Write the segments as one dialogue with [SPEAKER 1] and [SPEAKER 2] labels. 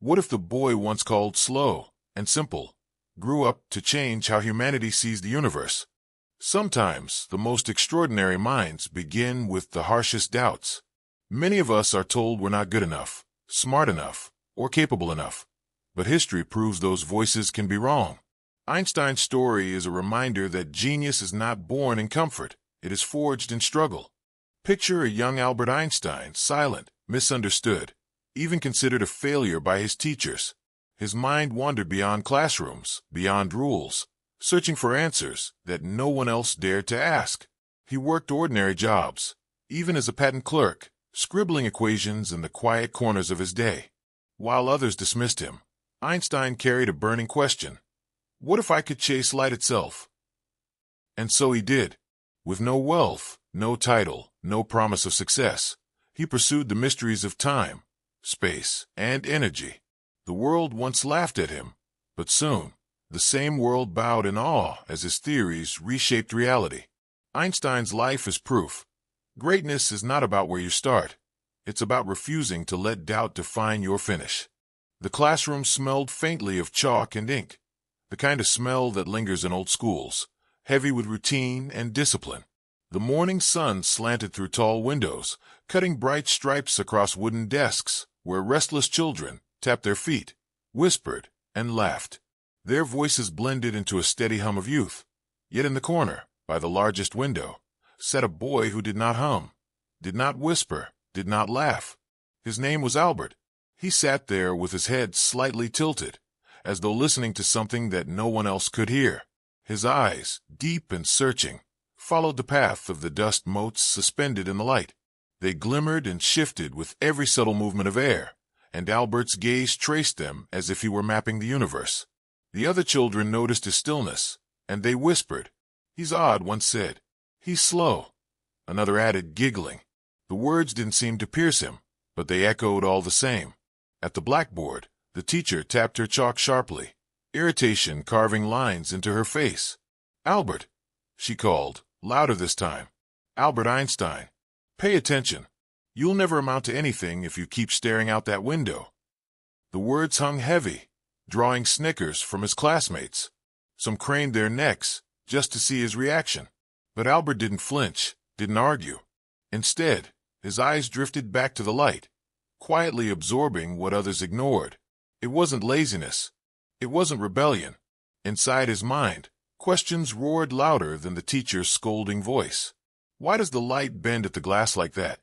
[SPEAKER 1] What if the boy once called slow and simple grew up to change how humanity sees the universe? Sometimes the most extraordinary minds begin with the harshest doubts. Many of us are told we're not good enough, smart enough, or capable enough. But history proves those voices can be wrong. Einstein's story is a reminder that genius is not born in comfort, it is forged in struggle. Picture a young Albert Einstein, silent, misunderstood, even considered a failure by his teachers. His mind wandered beyond classrooms, beyond rules, searching for answers that no one else dared to ask. He worked ordinary jobs, even as a patent clerk, scribbling equations in the quiet corners of his day. While others dismissed him, Einstein carried a burning question. What if I could chase light itself? And so he did. With no wealth, no title, no promise of success, he pursued the mysteries of time, space, and energy. The world once laughed at him, but soon, the same world bowed in awe as his theories reshaped reality. Einstein's life is proof. Greatness is not about where you start. It's about refusing to let doubt define your finish. The classroom smelled faintly of chalk and ink, the kind of smell that lingers in old schools, heavy with routine and discipline. The morning sun slanted through tall windows, cutting bright stripes across wooden desks, where restless children tapped their feet, whispered, and laughed. Their voices blended into a steady hum of youth. Yet in the corner, by the largest window, sat a boy who did not hum, did not whisper, did not laugh. His name was Albert. He sat there with his head slightly tilted, as though listening to something that no one else could hear. His eyes, deep and searching, followed the path of the dust motes suspended in the light. They glimmered and shifted with every subtle movement of air, and Albert's gaze traced them as if he were mapping the universe. The other children noticed his stillness, and they whispered. "He's odd," one said. "He's slow." Another added, giggling. The words didn't seem to pierce him, but they echoed all the same. At the blackboard, the teacher tapped her chalk sharply, irritation carving lines into her face. "Albert," she called, louder this time. "Albert Einstein. Pay attention. You'll never amount to anything if you keep staring out that window." The words hung heavy, drawing snickers from his classmates. Some craned their necks just to see his reaction. But Albert didn't flinch, didn't argue. Instead, his eyes drifted back to the light, quietly absorbing what others ignored. It wasn't laziness. It wasn't rebellion. Inside his mind, questions roared louder than the teacher's scolding voice. Why does the light bend at the glass like that?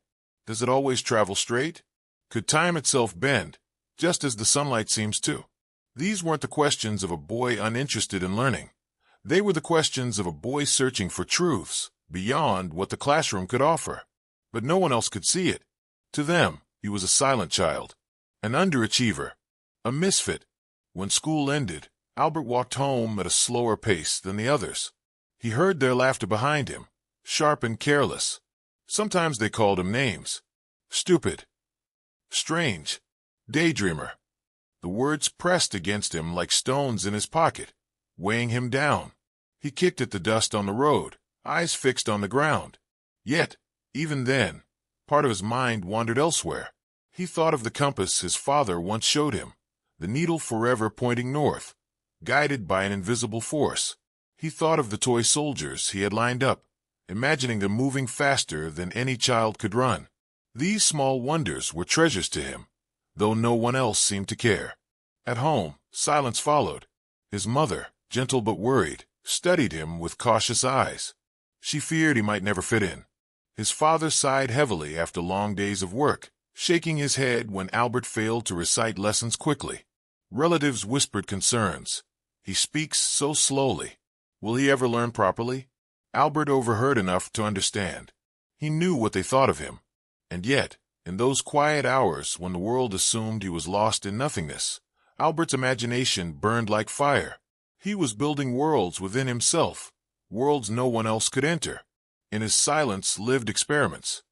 [SPEAKER 1] Does it always travel straight? Could time itself bend, just as the sunlight seems to? These weren't the questions of a boy uninterested in learning. They were the questions of a boy searching for truths beyond what the classroom could offer. But no one else could see it. To them, he was a silent child, an underachiever, a misfit. When school ended, Albert walked home at a slower pace than the others. He heard their laughter behind him, sharp and careless. Sometimes they called him names. Stupid. Strange. Daydreamer. The words pressed against him like stones in his pocket, weighing him down. He kicked at the dust on the road, eyes fixed on the ground. Yet, even then, part of his mind wandered elsewhere. He thought of the compass his father once showed him, the needle forever pointing north, guided by an invisible force. He thought of the toy soldiers he had lined up, imagining them moving faster than any child could run. These small wonders were treasures to him, though no one else seemed to care. At home, silence followed. His mother, gentle but worried, studied him with cautious eyes. She feared he might never fit in. His father sighed heavily after long days of work, shaking his head when Albert failed to recite lessons quickly. Relatives whispered concerns. He speaks so slowly. Will he ever learn properly? Albert overheard enough to understand. He knew what they thought of him. And yet, in those quiet hours when the world assumed he was lost in nothingness, Albert's imagination burned like fire. He was building worlds within himself, worlds no one else could enter. In his silence lived experiments.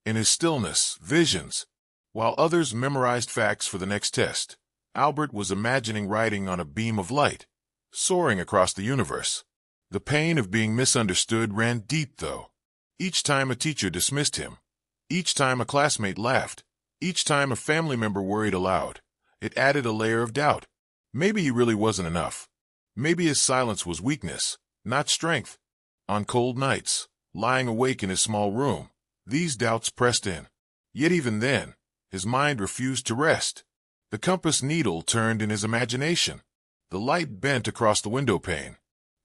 [SPEAKER 1] In his stillness, visions. While others memorized facts for the next test, Albert was imagining riding on a beam of light, soaring across the universe. The pain of being misunderstood ran deep, though. Each time a teacher dismissed him, each time a classmate laughed, each time a family member worried aloud, It added a layer of doubt. Maybe he really wasn't enough. Maybe his silence was weakness, not strength. On cold nights, lying awake in his small room, these doubts pressed in. Yet even then, his mind refused to rest. The compass needle turned in his imagination. The light bent across the window pane.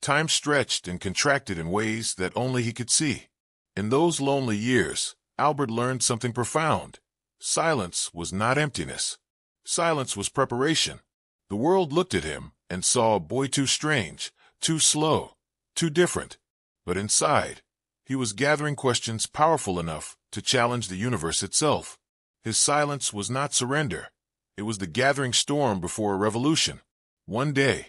[SPEAKER 1] Time stretched and contracted in ways that only he could see. In those lonely years, Albert learned something profound. Silence was not emptiness. Silence was preparation. The world looked at him and saw a boy too strange, too slow, too different. But inside, he was gathering questions powerful enough to challenge the universe itself. His silence was not surrender. It was the gathering storm before a revolution. One day,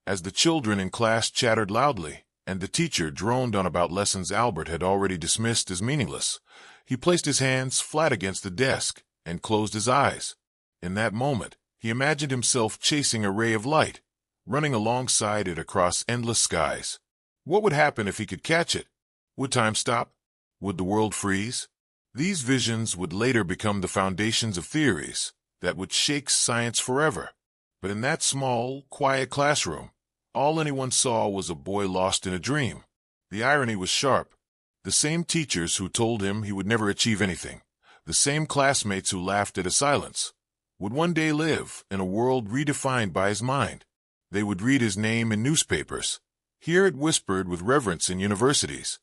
[SPEAKER 1] as the children in class chattered loudly and the teacher droned on about lessons Albert had already dismissed as meaningless, he placed his hands flat against the desk and closed his eyes. In that moment, he imagined himself chasing a ray of light, running alongside it across endless skies. What would happen if he could catch it? Would time stop? Would the world freeze? These visions would later become the foundations of theories that would shake science forever. But in that small, quiet classroom, all anyone saw was a boy lost in a dream. The irony was sharp. The same teachers who told him he would never achieve anything, the same classmates who laughed at his silence, would one day live in a world redefined by his mind. They would read his name in newspapers, hear it whispered with reverence in universities,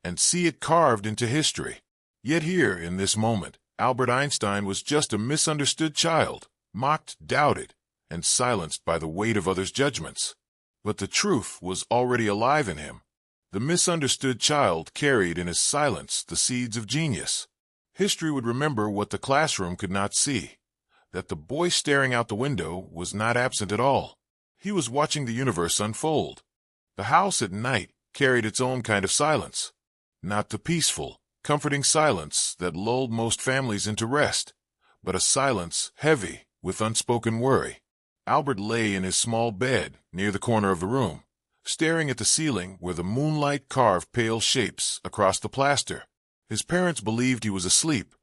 [SPEAKER 1] and see it carved into history. Yet here, in this moment, Albert Einstein was just a misunderstood child, mocked, doubted, and silenced by the weight of others' judgments. But the truth was already alive in him. The misunderstood child carried in his silence the seeds of genius. History would remember what the classroom could not see, that the boy staring out the window was not absent at all. He was watching the universe unfold. The house at night carried its own kind of silence, not the peaceful, comforting silence that lulled most families into rest, but a silence heavy with unspoken worry. Albert lay in his small bed near the corner of the room, staring at the ceiling where the moonlight carved pale shapes across the plaster. His parents believed he was asleep,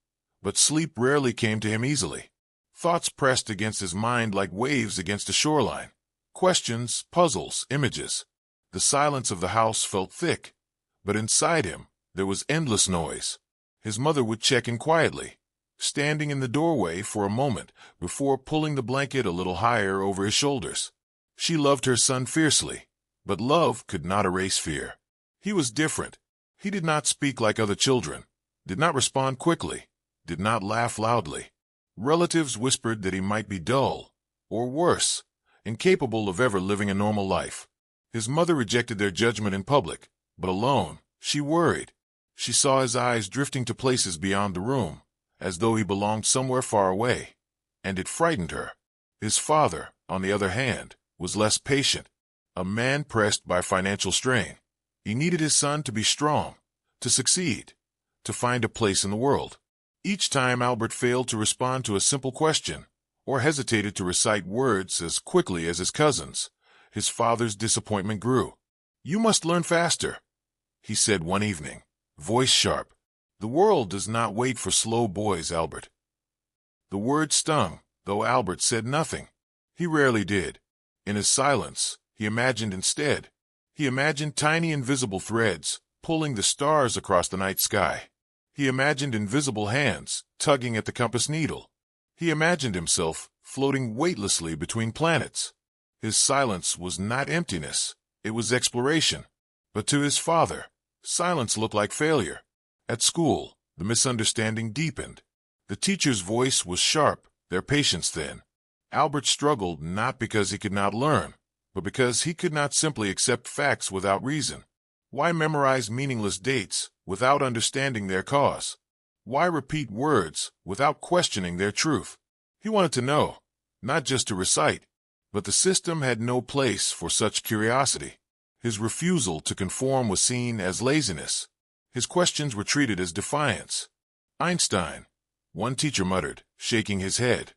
[SPEAKER 1] but sleep rarely came to him easily. Thoughts pressed against his mind like waves against a shoreline. Questions, puzzles, images. The silence of the house felt thick, but inside him there was endless noise. His mother would check in quietly, standing in the doorway for a moment before pulling the blanket a little higher over his shoulders. She loved her son fiercely, but love could not erase fear. He was different. He did not speak like other children, did not respond quickly, did not laugh loudly. Relatives whispered that he might be dull, or worse, incapable of ever living a normal life. His mother rejected their judgment in public, but alone, she worried. She saw his eyes drifting to places beyond the room, as though he belonged somewhere far away, and it frightened her. His father, on the other hand, was less patient, a man pressed by financial strain. He needed his son to be strong, to succeed, to find a place in the world. Each time Albert failed to respond to a simple question, or hesitated to recite words as quickly as his cousins, his father's disappointment grew. "You must learn faster," he said one evening, voice sharp. "The world does not wait for slow boys, Albert." The word stung, though Albert said nothing. He rarely did. In his silence, he imagined instead. He imagined tiny invisible threads pulling the stars across the night sky. He imagined invisible hands tugging at the compass needle. He imagined himself floating weightlessly between planets. His silence was not emptiness, it was exploration. But to his father, silence looked like failure. At school, the misunderstanding deepened. The teacher's voice was sharp, their patience thin. Albert struggled not because he could not learn, but because he could not simply accept facts without reason. Why memorize meaningless dates without understanding their cause? Why repeat words without questioning their truth? He wanted to know, not just to recite, but the system had no place for such curiosity. His refusal to conform was seen as laziness. His questions were treated as defiance. "Einstein," one teacher muttered, shaking his head,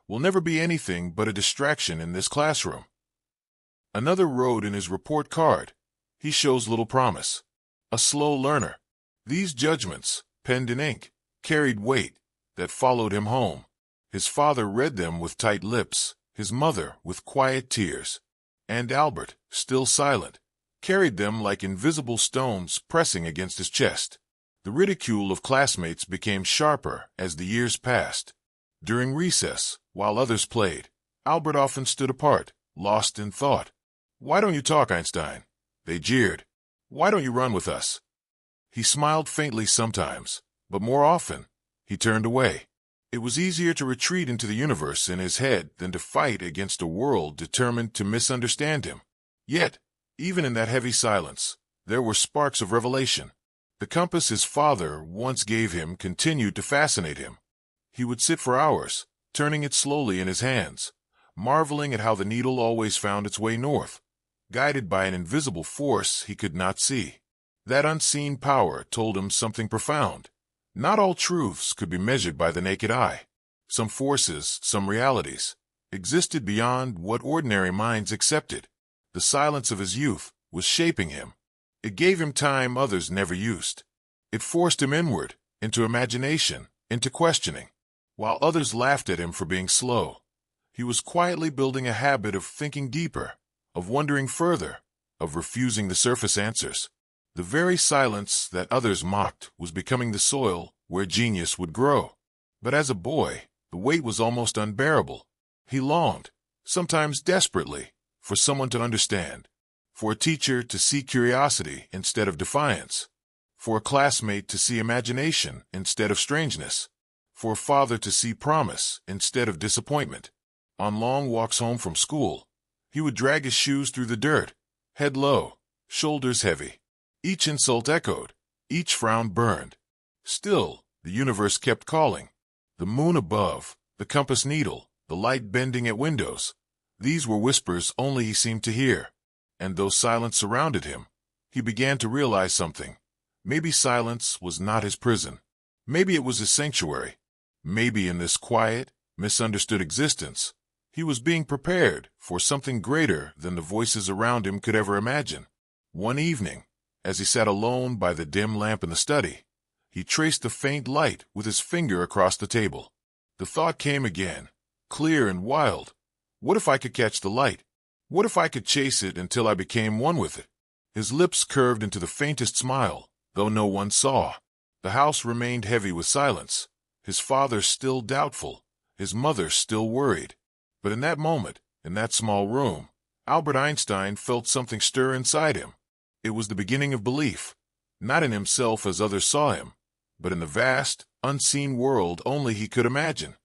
[SPEAKER 1] "will never be anything but a distraction in this classroom." Another wrote in his report card, "He shows little promise. A slow learner." These judgments, penned in ink, carried weight that followed him home. His father read them with tight lips, his mother with quiet tears. And Albert, still silent, carried them like invisible stones pressing against his chest. The ridicule of classmates became sharper as the years passed. During recess, while others played, Albert often stood apart, lost in thought. "Why don't you talk, Einstein?" they jeered. "Why don't you run with us?" He smiled faintly sometimes, but more often, he turned away. It was easier to retreat into the universe in his head than to fight against a world determined to misunderstand him. Yet, even in that heavy silence, there were sparks of revelation. The compass his father once gave him continued to fascinate him. He would sit for hours, turning it slowly in his hands, marveling at how the needle always found its way north, guided by an invisible force he could not see. That unseen power told him something profound. Not all truths could be measured by the naked eye. Some forces, some realities, existed beyond what ordinary minds accepted. The silence of his youth was shaping him. It gave him time others never used. It forced him inward, into imagination, into questioning. While others laughed at him for being slow, he was quietly building a habit of thinking deeper, of wondering further, of refusing the surface answers. The very silence that others mocked was becoming the soil where genius would grow. But as a boy, the weight was almost unbearable. He longed, sometimes desperately, for someone to understand, for a teacher to see curiosity instead of defiance, for a classmate to see imagination instead of strangeness, for a father to see promise instead of disappointment. On long walks home from school, he would drag his shoes through the dirt, head low, shoulders heavy. Each insult echoed, each frown burned. Still, the universe kept calling. The moon above, the compass needle, the light bending at windows. These were whispers only he seemed to hear. And though silence surrounded him, he began to realize something. Maybe silence was not his prison. Maybe it was his sanctuary. Maybe in this quiet, misunderstood existence, he was being prepared for something greater than the voices around him could ever imagine. One evening, as he sat alone by the dim lamp in the study, he traced the faint light with his finger across the table. The thought came again, clear and wild. What if I could catch the light? What if I could chase it until I became one with it? His lips curved into the faintest smile, though no one saw. The house remained heavy with silence, his father still doubtful, his mother still worried. But in that moment, in that small room, Albert Einstein felt something stir inside him. It was the beginning of belief, not in himself as others saw him, but in the vast, unseen world only he could imagine.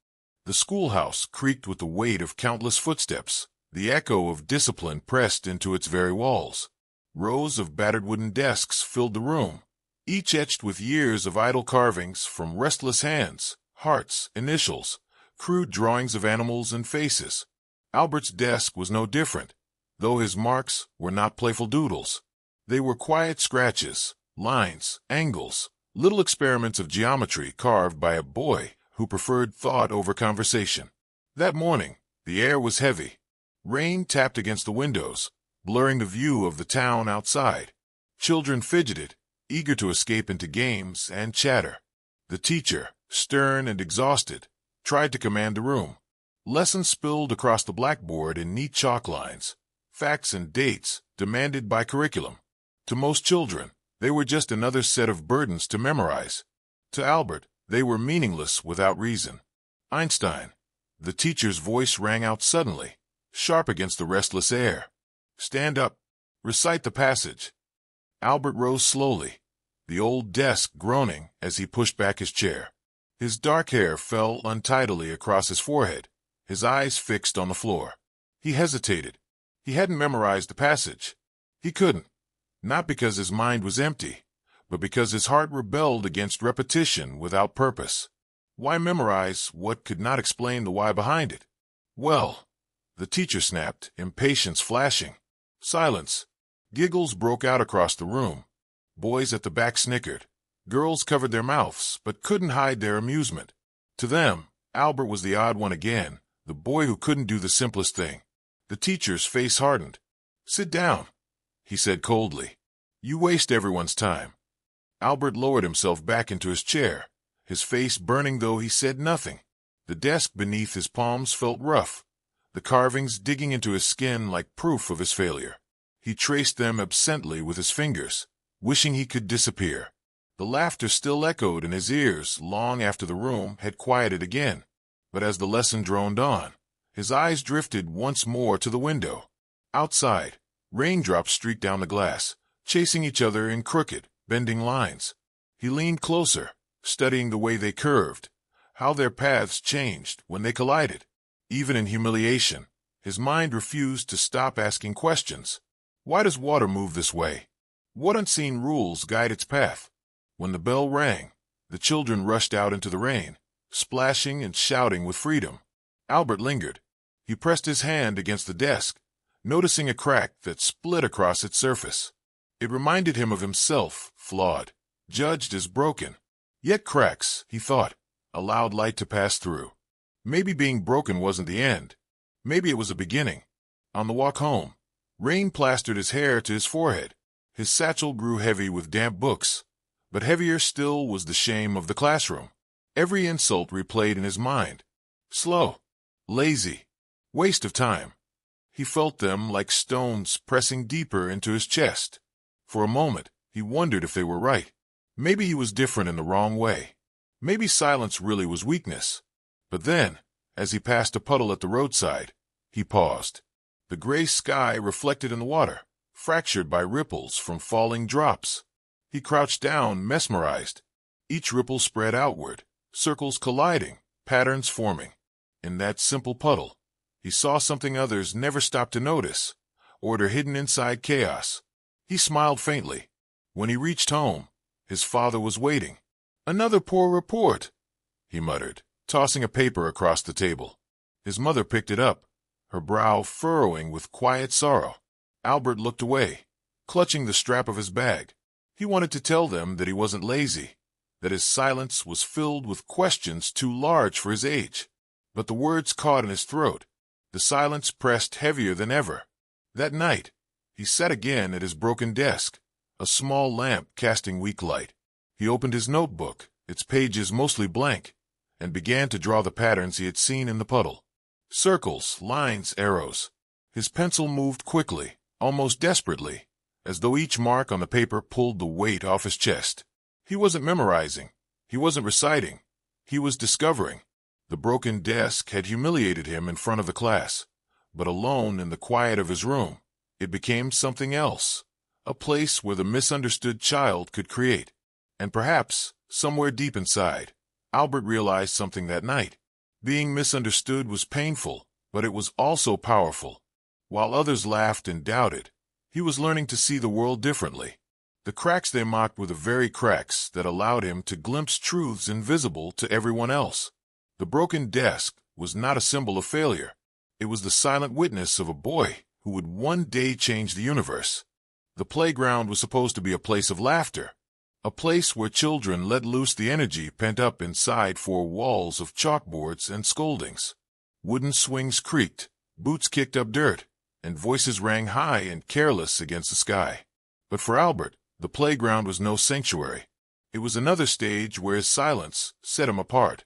[SPEAKER 1] The schoolhouse creaked with the weight of countless footsteps, the echo of discipline pressed into its very walls. Rows of battered wooden desks filled the room, each etched with years of idle carvings from restless hands, hearts, initials, crude drawings of animals and faces. Albert's desk was no different, though his marks were not playful doodles. They were quiet scratches, lines, angles, little experiments of geometry carved by a boy who preferred thought over conversation. That morning, the air was heavy. Rain tapped against the windows, blurring the view of the town outside. Children fidgeted, eager to escape into games and chatter. The teacher, stern and exhausted, tried to command the room. Lessons spilled across the blackboard in neat chalk lines, facts and dates demanded by curriculum. To most children, they were just another set of burdens to memorize. To Albert, they were meaningless without reason. Einstein. The teacher's voice rang out suddenly, sharp against the restless air. "Stand up. Recite the passage." Albert rose slowly, the old desk groaning as he pushed back his chair. His dark hair fell untidily across his forehead, his eyes fixed on the floor. He hesitated. He hadn't memorized the passage. He couldn't. Not because his mind was empty, but because his heart rebelled against repetition without purpose. Why memorize what could not explain the why behind it? "Well," the teacher snapped, impatience flashing. Silence. Giggles broke out across the room. Boys at the back snickered. Girls covered their mouths, but couldn't hide their amusement. To them, Albert was the odd one again, the boy who couldn't do the simplest thing. The teacher's face hardened. "Sit down," he said coldly. "You waste everyone's time." Albert lowered himself back into his chair, his face burning though he said nothing. The desk beneath his palms felt rough, the carvings digging into his skin like proof of his failure. He traced them absently with his fingers, wishing he could disappear. The laughter still echoed in his ears long after the room had quieted again. But as the lesson droned on, his eyes drifted once more to the window. Outside, raindrops streaked down the glass, chasing each other in crooked, bending lines. He leaned closer, studying the way they curved, how their paths changed when they collided. Even in humiliation, his mind refused to stop asking questions. Why does water move this way? What unseen rules guide its path? When the bell rang, the children rushed out into the rain, splashing and shouting with freedom. Albert lingered. He pressed his hand against the desk, noticing a crack that split across its surface. It reminded him of himself, flawed, judged as broken. Yet cracks, he thought, allowed light to pass through. Maybe being broken wasn't the end. Maybe it was a beginning. On the walk home, rain plastered his hair to his forehead. His satchel grew heavy with damp books, but heavier still was the shame of the classroom. Every insult replayed in his mind. Slow, lazy, waste of time. He felt them like stones pressing deeper into his chest. For a moment, he wondered if they were right. Maybe he was different in the wrong way. Maybe silence really was weakness. But then, as he passed a puddle at the roadside, he paused. The gray sky reflected in the water, fractured by ripples from falling drops. He crouched down, mesmerized. Each ripple spread outward, circles colliding, patterns forming. In that simple puddle, he saw something others never stopped to notice, order hidden inside chaos. He smiled faintly. When he reached home, his father was waiting. "Another poor report," he muttered, tossing a paper across the table. His mother picked it up, her brow furrowing with quiet sorrow. Albert looked away, clutching the strap of his bag. He wanted to tell them that he wasn't lazy, that his silence was filled with questions too large for his age. But the words caught in his throat. The silence pressed heavier than ever. That night, he sat again at his broken desk, a small lamp casting weak light. He opened his notebook, its pages mostly blank, and began to draw the patterns he had seen in the puddle. Circles, lines, arrows. His pencil moved quickly, almost desperately, as though each mark on the paper pulled the weight off his chest. He wasn't memorizing. He wasn't reciting. He was discovering. The broken desk had humiliated him in front of the class, but alone in the quiet of his room, it became something else, a place where the misunderstood child could create. And perhaps, somewhere deep inside, Albert realized something that night. Being misunderstood was painful, but it was also powerful. While others laughed and doubted, he was learning to see the world differently. The cracks they mocked were the very cracks that allowed him to glimpse truths invisible to everyone else. The broken desk was not a symbol of failure. It was the silent witness of a boy who would one day change the universe. The playground was supposed to be a place of laughter, a place where children let loose the energy pent up inside four walls of chalkboards and scoldings. Wooden swings creaked, boots kicked up dirt, and voices rang high and careless against the sky. But for Albert, the playground was no sanctuary. It was another stage where his silence set him apart.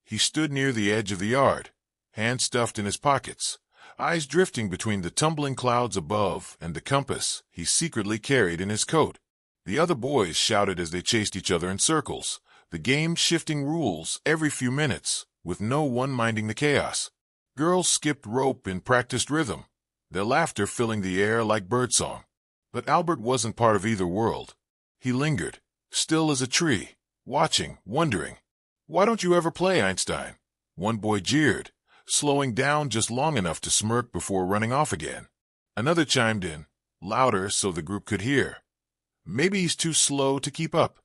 [SPEAKER 1] He stood near the edge of the yard, hands stuffed in his pockets, eyes drifting between the tumbling clouds above and the compass he secretly carried in his coat. The other boys shouted as they chased each other in circles, the game shifting rules every few minutes, with no one minding the chaos. Girls skipped rope in practiced rhythm, their laughter filling the air like birdsong. But Albert wasn't part of either world. He lingered, still as a tree, watching, wondering. "Why don't you ever play, Einstein?" One boy jeered, slowing down just long enough to smirk before running off again. Another chimed in, louder so the group could hear. "Maybe he's too slow to keep up."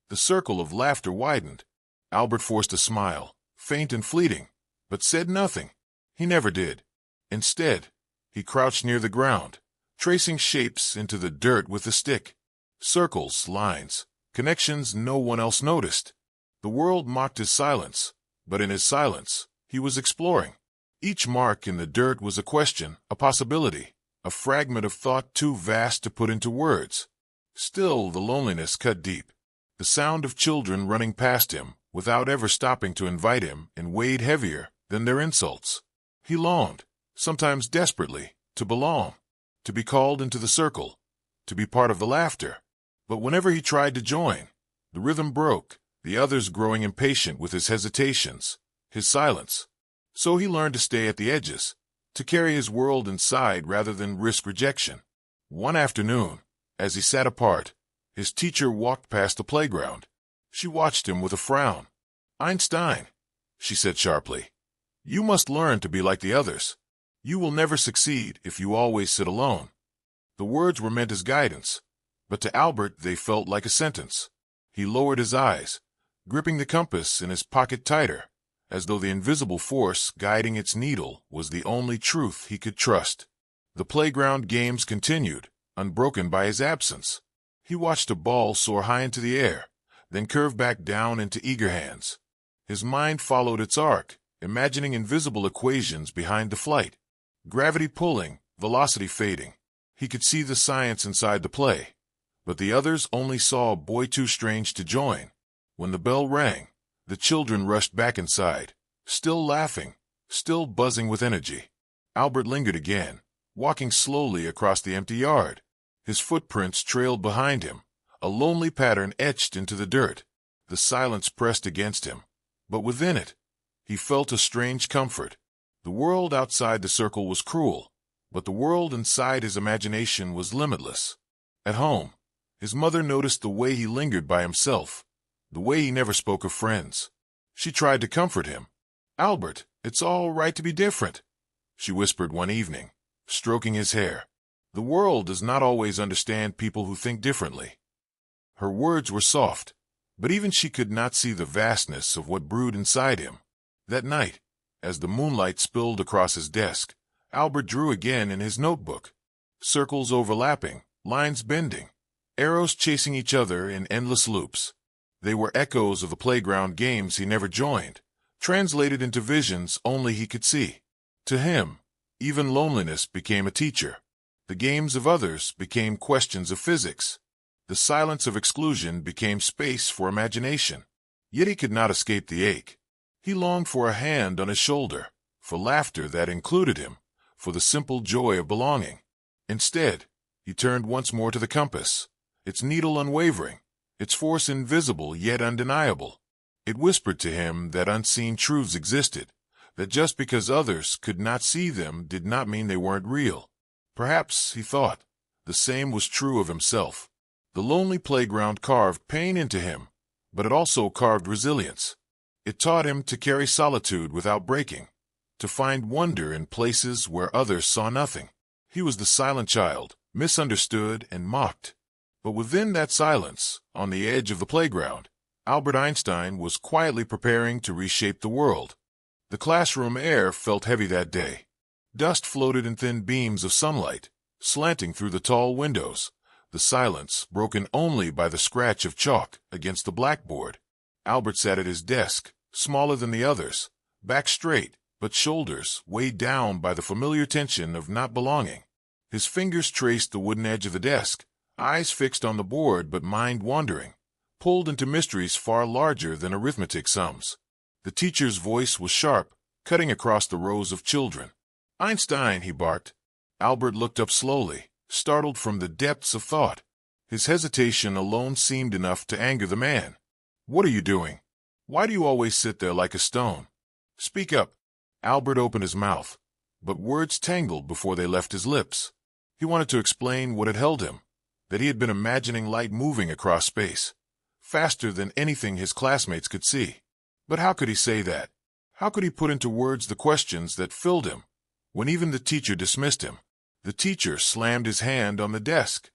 [SPEAKER 1] The circle of laughter widened. Albert forced a smile, faint and fleeting, but said nothing. He never did. Instead, he crouched near the ground, tracing shapes into the dirt with a stick. Circles, lines, connections no one else noticed. The world mocked his silence, but in his silence, he was exploring. Each mark in the dirt was a question, a possibility, a fragment of thought too vast to put into words. Still, the loneliness cut deep. The sound of children running past him without ever stopping to invite him, and weighed heavier than their insults. He longed, sometimes desperately, to belong, to be called into the circle, to be part of the laughter. But whenever he tried to join, the rhythm broke, the others growing impatient with his hesitations, his silence. So he learned to stay at the edges, to carry his world inside rather than risk rejection. One afternoon, as he sat apart, his teacher walked past the playground. She watched him with a frown. "Einstein," she said sharply, "you must learn to be like the others. You will never succeed if you always sit alone." The words were meant as guidance, but to Albert they felt like a sentence. He lowered his eyes, gripping the compass in his pocket tighter, as though the invisible force guiding its needle was the only truth he could trust. The playground games continued, unbroken by his absence. He watched a ball soar high into the air, then curve back down into eager hands. His mind followed its arc, imagining invisible equations behind the flight. Gravity pulling, velocity fading. He could see the science inside the play, but the others only saw a boy too strange to join. When the bell rang, the children rushed back inside, still laughing, still buzzing with energy. Albert lingered again, walking slowly across the empty yard. His footprints trailed behind him, a lonely pattern etched into the dirt. The silence pressed against him, but within it, he felt a strange comfort. The world outside the circle was cruel, but the world inside his imagination was limitless. At home, his mother noticed the way he lingered by himself, the way he never spoke of friends. She tried to comfort him. "Albert, it's all right to be different," she whispered one evening, stroking his hair. "The world does not always understand people who think differently." Her words were soft, but even she could not see the vastness of what brewed inside him. That night, as the moonlight spilled across his desk, Albert drew again in his notebook. Circles overlapping, lines bending, arrows chasing each other in endless loops. They were echoes of the playground games he never joined, translated into visions only he could see. To him, even loneliness became a teacher. The games of others became questions of physics. The silence of exclusion became space for imagination. Yet he could not escape the ache. He longed for a hand on his shoulder, for laughter that included him, for the simple joy of belonging. Instead, he turned once more to the compass, its needle unwavering, its force invisible yet undeniable. It whispered to him that unseen truths existed, that just because others could not see them did not mean they weren't real. Perhaps, he thought, the same was true of himself. The lonely playground carved pain into him, but it also carved resilience. It taught him to carry solitude without breaking, to find wonder in places where others saw nothing. He was the silent child, misunderstood and mocked. But within that silence, on the edge of the playground, Albert Einstein was quietly preparing to reshape the world. The classroom air felt heavy that day. Dust floated in thin beams of sunlight, slanting through the tall windows, the silence broken only by the scratch of chalk against the blackboard. Albert sat at his desk, smaller than the others, back straight, but shoulders weighed down by the familiar tension of not belonging. His fingers traced the wooden edge of the desk, eyes fixed on the board but mind wandering, pulled into mysteries far larger than arithmetic sums. The teacher's voice was sharp, cutting across the rows of children. "Einstein," he barked. Albert looked up slowly, startled from the depths of thought. His hesitation alone seemed enough to anger the man. "What are you doing? Why do you always sit there like a stone? Speak up." Albert opened his mouth, but words tangled before they left his lips. He wanted to explain what had held him, that he had been imagining light moving across space, faster than anything his classmates could see. But how could he say that? How could he put into words the questions that filled him, when even the teacher dismissed him? The teacher slammed his hand on the desk.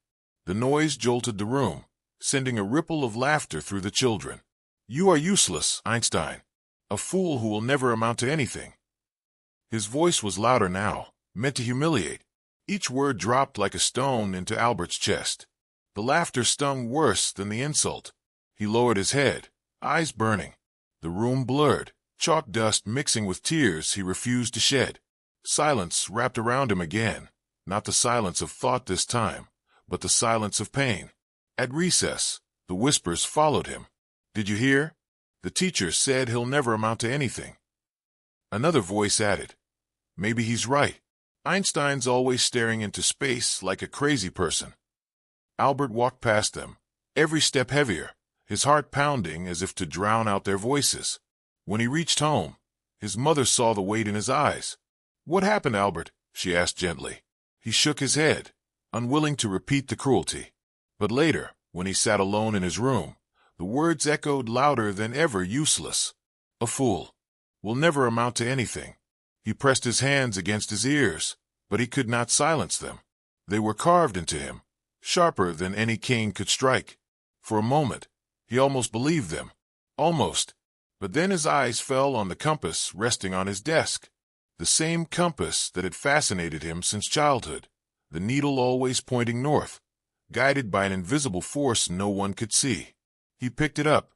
[SPEAKER 1] The noise jolted the room, sending a ripple of laughter through the children. "You are useless, Einstein. A fool who will never amount to anything." His voice was louder now, meant to humiliate. Each word dropped like a stone into Albert's chest. The laughter stung worse than the insult. He lowered his head, eyes burning. The room blurred, chalk dust mixing with tears he refused to shed. Silence wrapped around him again, not the silence of thought this time, but the silence of pain. At recess, the whispers followed him. "Did you hear? The teacher said he'll never amount to anything. Another voice added, maybe he's right. Einstein's always staring into space like a crazy person. Albert walked past them, every step heavier, his heart pounding as if to drown out their voices. When he reached home, his mother saw the weight in his eyes. "What happened, Albert?" she asked gently. He shook his head, unwilling to repeat the cruelty. But later, when he sat alone in his room, the words echoed louder than ever, useless. A fool. Will never amount to anything. He pressed his hands against his ears, but he could not silence them. They were carved into him, sharper than any cane could strike. For a moment, he almost believed them. Almost. But then his eyes fell on the compass resting on his desk. The same compass that had fascinated him since childhood, the needle always pointing north, guided by an invisible force no one could see. He picked it up,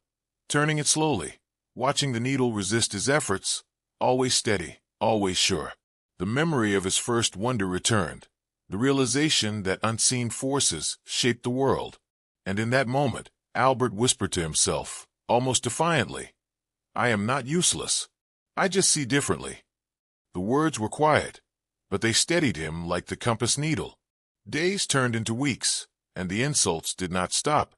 [SPEAKER 1] turning it slowly, watching the needle resist his efforts, always steady, always sure. The memory of his first wonder returned, the realization that unseen forces shaped the world. And in that moment, Albert whispered to himself, almost defiantly, "I am not useless. I just see differently." The words were quiet, but they steadied him like the compass needle. Days turned into weeks, and the insults did not stop.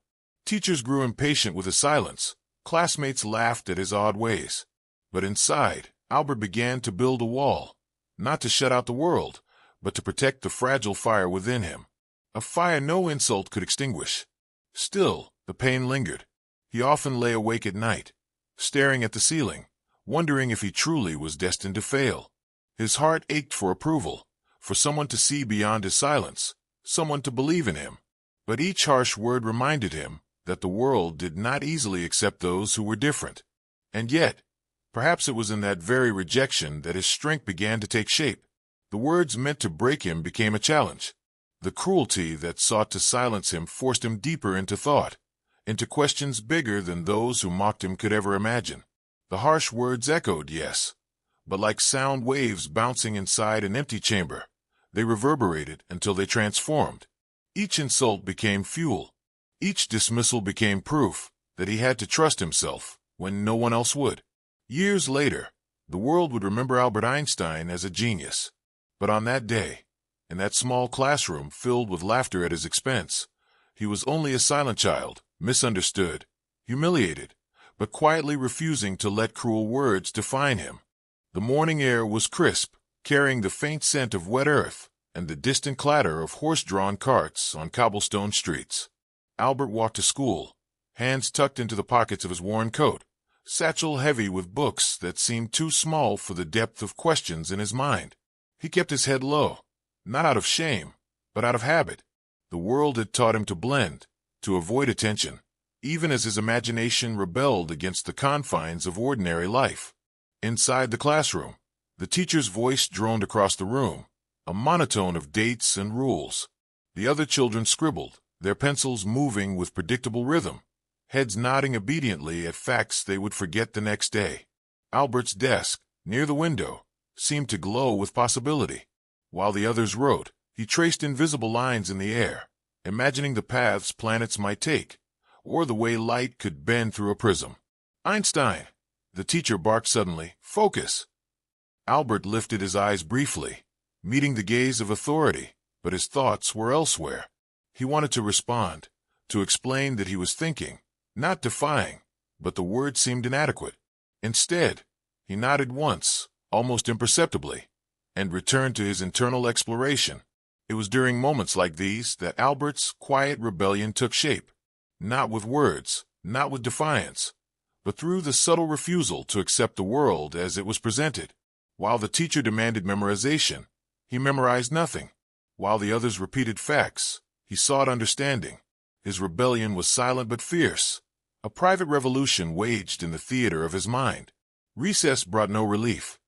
[SPEAKER 1] Teachers grew impatient with his silence. Classmates laughed at his odd ways. But inside, Albert began to build a wall, not to shut out the world, but to protect the fragile fire within him. A fire no insult could extinguish. Still, the pain lingered. He often lay awake at night, staring at the ceiling, wondering if he truly was destined to fail. His heart ached for approval, for someone to see beyond his silence, someone to believe in him. But each harsh word reminded him that the world did not easily accept those who were different. And yet, perhaps it was in that very rejection that his strength began to take shape. The words meant to break him became a challenge. The cruelty that sought to silence him forced him deeper into thought, into questions bigger than those who mocked him could ever imagine. The harsh words echoed, yes, but like sound waves bouncing inside an empty chamber, they reverberated until they transformed. Each insult became fuel. Each dismissal became proof that he had to trust himself when no one else would. Years later, the world would remember Albert Einstein as a genius. But on that day, in that small classroom filled with laughter at his expense, he was only a silent child, misunderstood, humiliated, but quietly refusing to let cruel words define him. The morning air was crisp, carrying the faint scent of wet earth and the distant clatter of horse-drawn carts on cobblestone streets. Albert walked to school, hands tucked into the pockets of his worn coat, satchel heavy with books that seemed too small for the depth of questions in his mind. He kept his head low, not out of shame, but out of habit. The world had taught him to blend, to avoid attention, even as his imagination rebelled against the confines of ordinary life. Inside the classroom, the teacher's voice droned across the room, a monotone of dates and rules. The other children scribbled, their pencils moving with predictable rhythm, heads nodding obediently at facts they would forget the next day. Albert's desk, near the window, seemed to glow with possibility. While the others wrote, he traced invisible lines in the air, imagining the paths planets might take, or the way light could bend through a prism. "Einstein!" The teacher barked suddenly, "Focus!" Albert lifted his eyes briefly, meeting the gaze of authority, but his thoughts were elsewhere. He wanted to respond, to explain that he was thinking, not defying, but the words seemed inadequate. Instead, he nodded once, almost imperceptibly, and returned to his internal exploration. It was during moments like these that Albert's quiet rebellion took shape, not with words, not with defiance, but through the subtle refusal to accept the world as it was presented. While the teacher demanded memorization, he memorized nothing. While the others repeated facts, he sought understanding. His rebellion was silent but fierce, a private revolution waged in the theater of his mind. Recess brought no relief.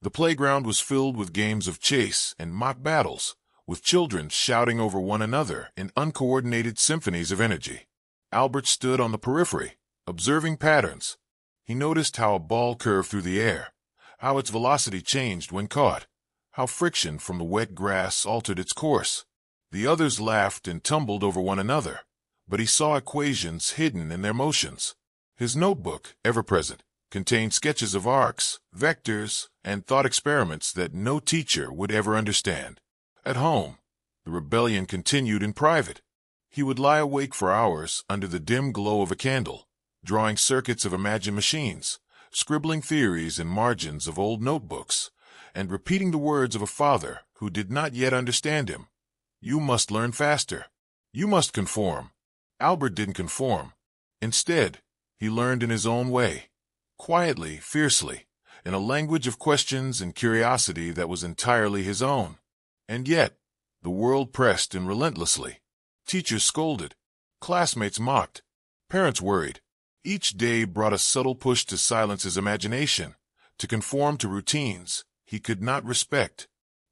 [SPEAKER 1] The playground was filled with games of chase and mock battles, with children shouting over one another in uncoordinated symphonies of energy. Albert stood on the periphery, observing patterns. He noticed how a ball curved through the air, how its velocity changed when caught, how friction from the wet grass altered its course. The others laughed and tumbled over one another, but he saw equations hidden in their motions. His notebook, ever present, contained sketches of arcs, vectors, and thought experiments that no teacher would ever understand. At home, the rebellion continued in private. He would lie awake for hours under the dim glow of a candle, drawing circuits of imagined machines, scribbling theories in margins of old notebooks, and repeating the words of a father who did not yet understand him. You must learn faster. You must conform. Albert didn't conform. Instead, he learned in his own way, quietly, fiercely, in a language of questions and curiosity that was entirely his own. And yet, the world pressed him relentlessly. Teachers scolded. Classmates mocked. Parents worried. Each day brought a subtle push to silence his imagination, to conform to routines he could not respect.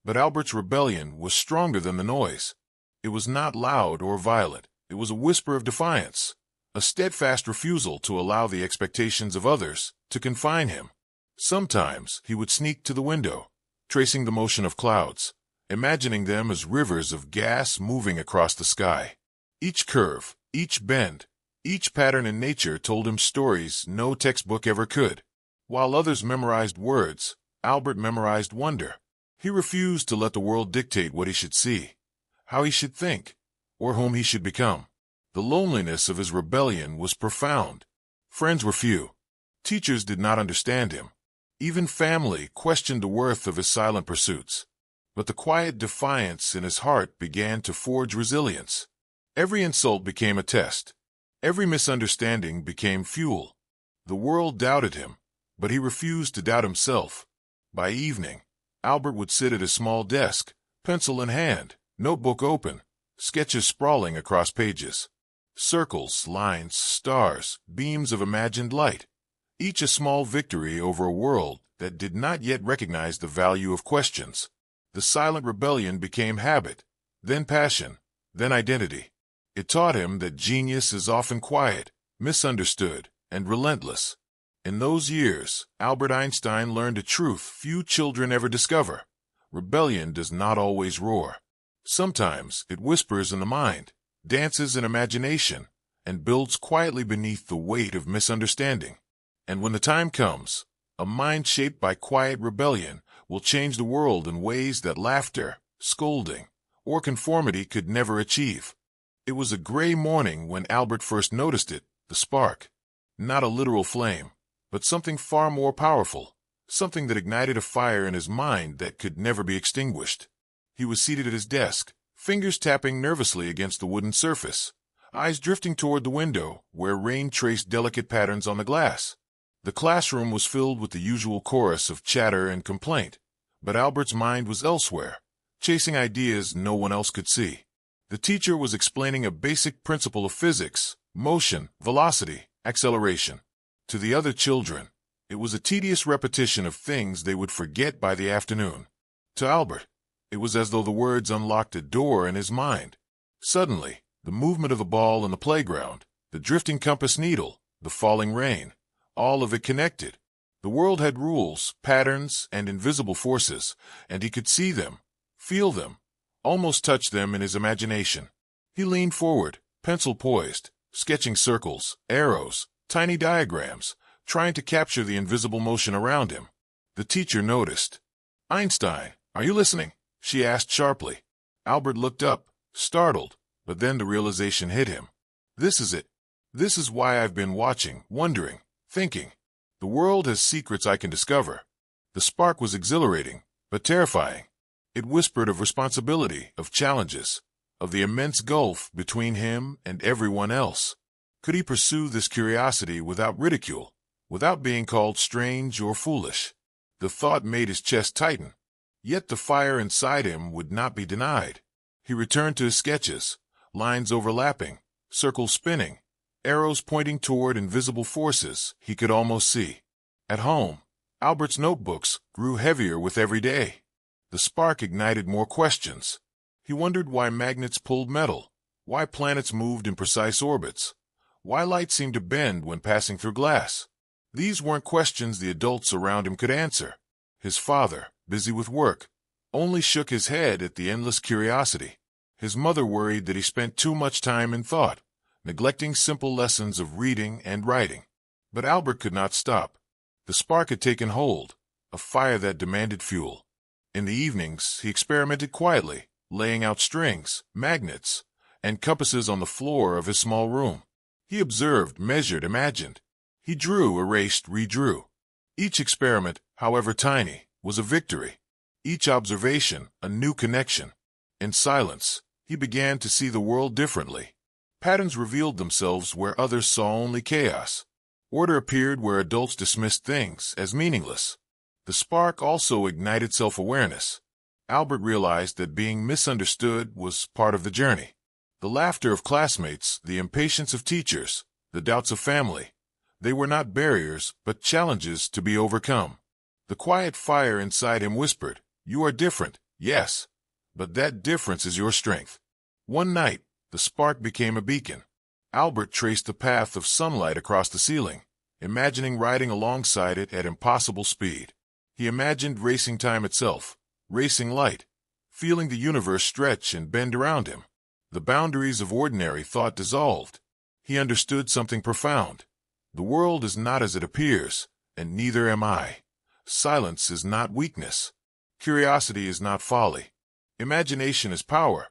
[SPEAKER 1] But Albert's rebellion was stronger than the noise. It was not loud or violent. It was a whisper of defiance, a steadfast refusal to allow the expectations of others to confine him. Sometimes he would sneak to the window, tracing the motion of clouds, imagining them as rivers of gas moving across the sky. Each curve, each bend, each pattern in nature told him stories no textbook ever could. While others memorized words, Albert memorized wonder. He refused to let the world dictate what he should see, how he should think, or whom he should become. The loneliness of his rebellion was profound. Friends were few. Teachers did not understand him. Even family questioned the worth of his silent pursuits. But the quiet defiance in his heart began to forge resilience. Every insult became a test. Every misunderstanding became fuel. The world doubted him, but he refused to doubt himself. By evening, Albert would sit at his small desk, pencil in hand, notebook open, sketches sprawling across pages. Circles, lines, stars, beams of imagined light, each a small victory over a world that did not yet recognize the value of questions. The silent rebellion became habit, then passion, then identity. It taught him that genius is often quiet, misunderstood, and relentless. In those years, Albert Einstein learned a truth few children ever discover. Rebellion does not always roar. Sometimes it whispers in the mind, dances in imagination, and builds quietly beneath the weight of misunderstanding. And when the time comes, a mind shaped by quiet rebellion will change the world in ways that laughter, scolding, or conformity could never achieve. It was a gray morning when Albert first noticed it, the spark. Not a literal flame, but something far more powerful, something that ignited a fire in his mind that could never be extinguished. He was seated at his desk, fingers tapping nervously against the wooden surface, eyes drifting toward the window where rain traced delicate patterns on the glass. The classroom was filled with the usual chorus of chatter and complaint, but Albert's mind was elsewhere, chasing ideas no one else could see. The teacher was explaining a basic principle of physics, motion, velocity, acceleration. To the other children, it was a tedious repetition of things they would forget by the afternoon. To Albert, it was as though the words unlocked a door in his mind. Suddenly, the movement of the ball in the playground, the drifting compass needle, the falling rain, all of it connected. The world had rules, patterns, and invisible forces, and he could see them, feel them, almost touch them in his imagination. He leaned forward, pencil poised, sketching circles, arrows, tiny diagrams, trying to capture the invisible motion around him. The teacher noticed. "Einstein, are you listening?" she asked sharply. Albert looked up, startled, but then the realization hit him. This is it. This is why I've been watching, wondering, thinking. The world has secrets I can discover. The spark was exhilarating, but terrifying. It whispered of responsibility, of challenges, of the immense gulf between him and everyone else. Could he pursue this curiosity without ridicule, without being called strange or foolish? The thought made his chest tighten. Yet the fire inside him would not be denied. He returned to his sketches, lines overlapping, circles spinning, arrows pointing toward invisible forces he could almost see. At home, Albert's notebooks grew heavier with every day. The spark ignited more questions. He wondered why magnets pulled metal, why planets moved in precise orbits, why light seemed to bend when passing through glass. These weren't questions the adults around him could answer. His father, busy with work, only shook his head at the endless curiosity. His mother worried that he spent too much time in thought, neglecting simple lessons of reading and writing. But Albert could not stop. The spark had taken hold, a fire that demanded fuel. In the evenings, he experimented quietly, laying out strings, magnets, and compasses on the floor of his small room. He observed, measured, imagined. He drew, erased, redrew. Each experiment, however tiny, was a victory. Each observation, a new connection. In silence, he began to see the world differently. Patterns revealed themselves where others saw only chaos. Order appeared where adults dismissed things as meaningless. The spark also ignited self-awareness. Albert realized that being misunderstood was part of the journey. The laughter of classmates, the impatience of teachers, the doubts of family, they were not barriers, but challenges to be overcome. The quiet fire inside him whispered, "You are different, yes, but that difference is your strength." One night, the spark became a beacon. Albert traced the path of sunlight across the ceiling, imagining riding alongside it at impossible speed. He imagined racing time itself, racing light, feeling the universe stretch and bend around him. The boundaries of ordinary thought dissolved. He understood something profound. The world is not as it appears, and neither am I. Silence is not weakness. Curiosity is not folly. Imagination is power.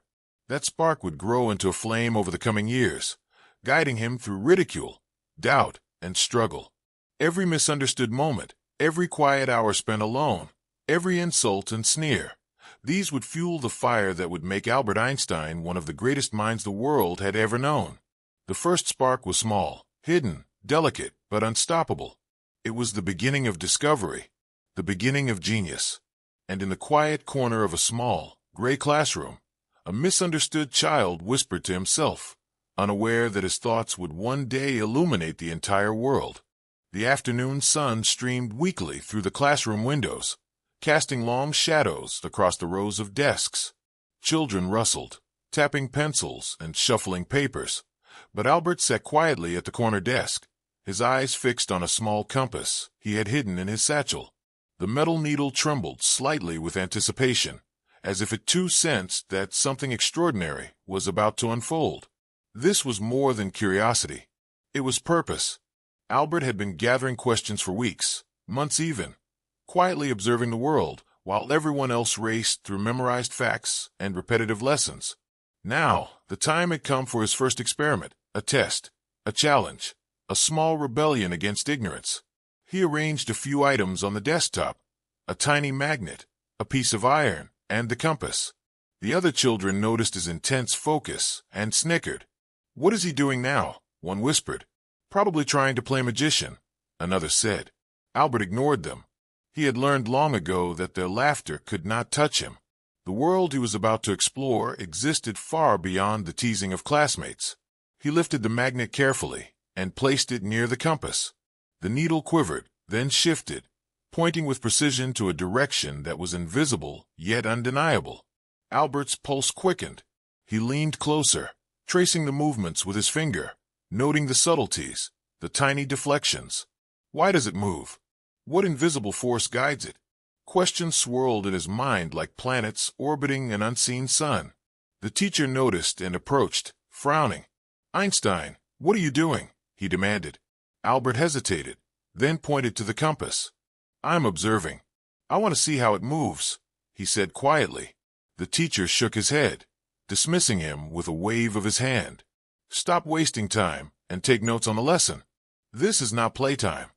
[SPEAKER 1] That spark would grow into a flame over the coming years, guiding him through ridicule, doubt, and struggle. Every misunderstood moment, every quiet hour spent alone, every insult and sneer, these would fuel the fire that would make Albert Einstein one of the greatest minds the world had ever known. The first spark was small, hidden, delicate, but unstoppable. It was the beginning of discovery, the beginning of genius. And in the quiet corner of a small, gray classroom, a misunderstood child whispered to himself, unaware that his thoughts would one day illuminate the entire world. The afternoon sun streamed weakly through the classroom windows, casting long shadows across the rows of desks. Children rustled, tapping pencils and shuffling papers, but Albert sat quietly at the corner desk, his eyes fixed on a small compass he had hidden in his satchel. The metal needle trembled slightly with anticipation, as if it too sensed that something extraordinary was about to unfold. This was more than curiosity. It was purpose. Albert had been gathering questions for weeks, months even, quietly observing the world while everyone else raced through memorized facts and repetitive lessons. Now, the time had come for his first experiment, a test, a challenge, a small rebellion against ignorance. He arranged a few items on the desktop, a tiny magnet, a piece of iron, and the compass. The other children noticed his intense focus and snickered. "What is he doing now?" one whispered. "Probably trying to play magician," another said. Albert ignored them. He had learned long ago that their laughter could not touch him. The world he was about to explore existed far beyond the teasing of classmates. He lifted the magnet carefully and placed it near the compass. The needle quivered, then shifted, pointing with precision to a direction that was invisible yet undeniable. Albert's pulse quickened. He leaned closer, tracing the movements with his finger, noting the subtleties, the tiny deflections. Why does it move? What invisible force guides it? Questions swirled in his mind like planets orbiting an unseen sun. The teacher noticed and approached, frowning. "Einstein, what are you doing?" he demanded. Albert hesitated, then pointed to the compass. "I'm observing. I want to see how it moves," he said quietly. The teacher shook his head, dismissing him with a wave of his hand. "Stop wasting time and take notes on the lesson. This is not playtime."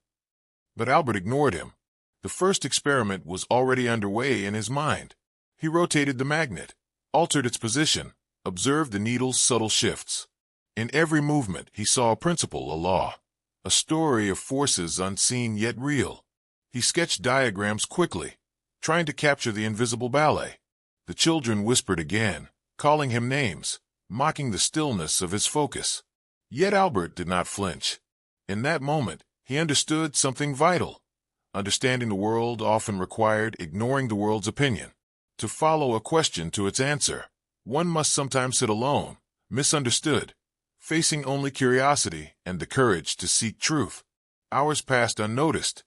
[SPEAKER 1] But Albert ignored him. The first experiment was already underway in his mind. He rotated the magnet, altered its position, observed the needle's subtle shifts. In every movement he saw a principle, a law, a story of forces unseen yet real. He sketched diagrams quickly, trying to capture the invisible ballet. The children whispered again, calling him names, mocking the stillness of his focus. Yet Albert did not flinch. In that moment, he understood something vital. Understanding the world often required ignoring the world's opinion. To follow a question to its answer, one must sometimes sit alone, misunderstood, facing only curiosity and the courage to seek truth. Hours passed unnoticed.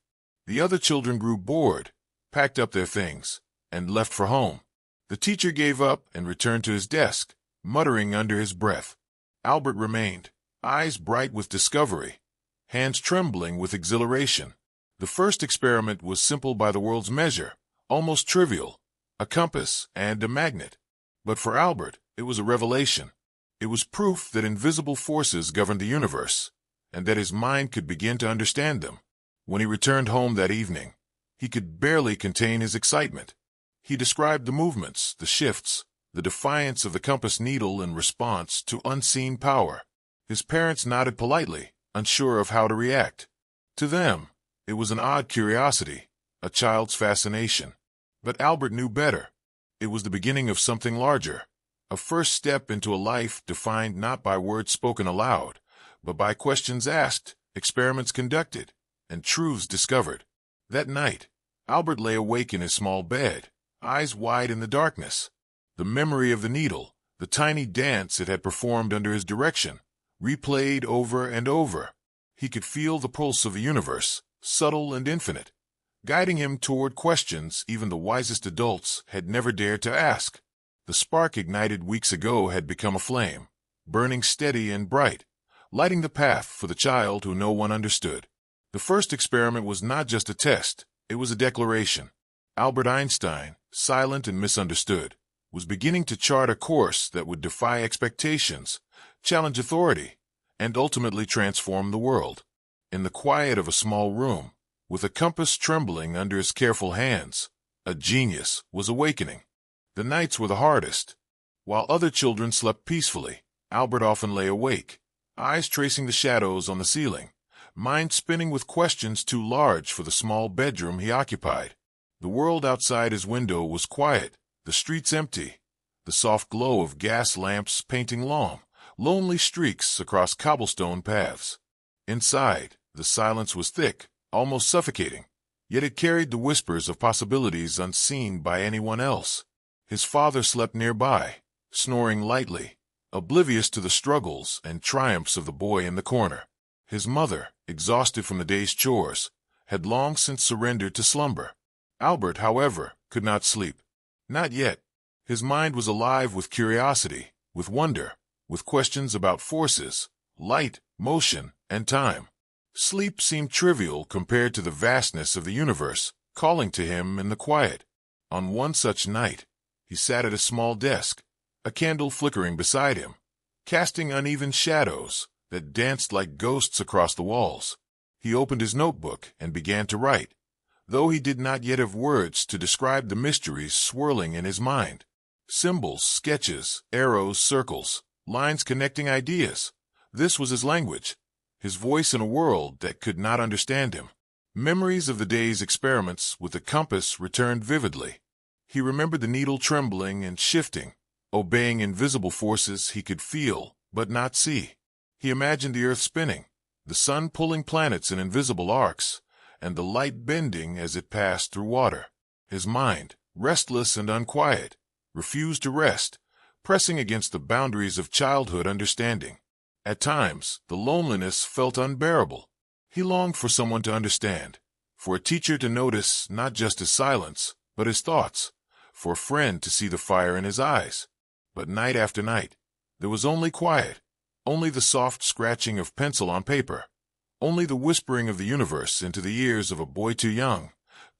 [SPEAKER 1] The other children grew bored, packed up their things, and left for home. The teacher gave up and returned to his desk, muttering under his breath. Albert remained, eyes bright with discovery, hands trembling with exhilaration. The first experiment was simple by the world's measure, almost trivial, a compass and a magnet. But for Albert, it was a revelation. It was proof that invisible forces governed the universe, and that his mind could begin to understand them. When he returned home that evening, he could barely contain his excitement. He described the movements, the shifts, the defiance of the compass needle in response to unseen power. His parents nodded politely, unsure of how to react. To them, it was an odd curiosity, a child's fascination. But Albert knew better. It was the beginning of something larger, a first step into a life defined not by words spoken aloud, but by questions asked, experiments conducted, and truths discovered. That night, Albert lay awake in his small bed, eyes wide in the darkness. The memory of the needle, the tiny dance it had performed under his direction, replayed over and over. He could feel the pulse of the universe, subtle and infinite, guiding him toward questions even the wisest adults had never dared to ask. The spark ignited weeks ago had become a flame, burning steady and bright, lighting the path for the child who no one understood. The first experiment was not just a test, it was a declaration. Albert Einstein, silent and misunderstood, was beginning to chart a course that would defy expectations, challenge authority, and ultimately transform the world. In the quiet of a small room, with a compass trembling under his careful hands, a genius was awakening. The nights were the hardest. While other children slept peacefully, Albert often lay awake, eyes tracing the shadows on the ceiling, mind spinning with questions too large for the small bedroom he occupied. The world outside his window was quiet, the streets empty, the soft glow of gas lamps painting long, lonely streaks across cobblestone paths. Inside, the silence was thick, almost suffocating, yet it carried the whispers of possibilities unseen by anyone else. His father slept nearby, snoring lightly, oblivious to the struggles and triumphs of the boy in the corner. His mother, exhausted from the day's chores, had long since surrendered to slumber. Albert, however, could not sleep. Not yet. His mind was alive with curiosity, with wonder, with questions about forces, light, motion, and time. Sleep seemed trivial compared to the vastness of the universe, calling to him in the quiet. On one such night, he sat at a small desk, a candle flickering beside him, casting uneven shadows that danced like ghosts across the walls. He opened his notebook and began to write, though he did not yet have words to describe the mysteries swirling in his mind. Symbols, sketches, arrows, circles, lines connecting ideas. This was his language, his voice in a world that could not understand him. Memories of the day's experiments with the compass returned vividly. He remembered the needle trembling and shifting, obeying invisible forces he could feel but not see. He imagined the earth spinning, the sun pulling planets in invisible arcs, and the light bending as it passed through water. His mind, restless and unquiet, refused to rest, pressing against the boundaries of childhood understanding. At times, the loneliness felt unbearable. He longed for someone to understand, for a teacher to notice not just his silence, but his thoughts, for a friend to see the fire in his eyes. But night after night, there was only quiet, only the soft scratching of pencil on paper, only the whispering of the universe into the ears of a boy too young,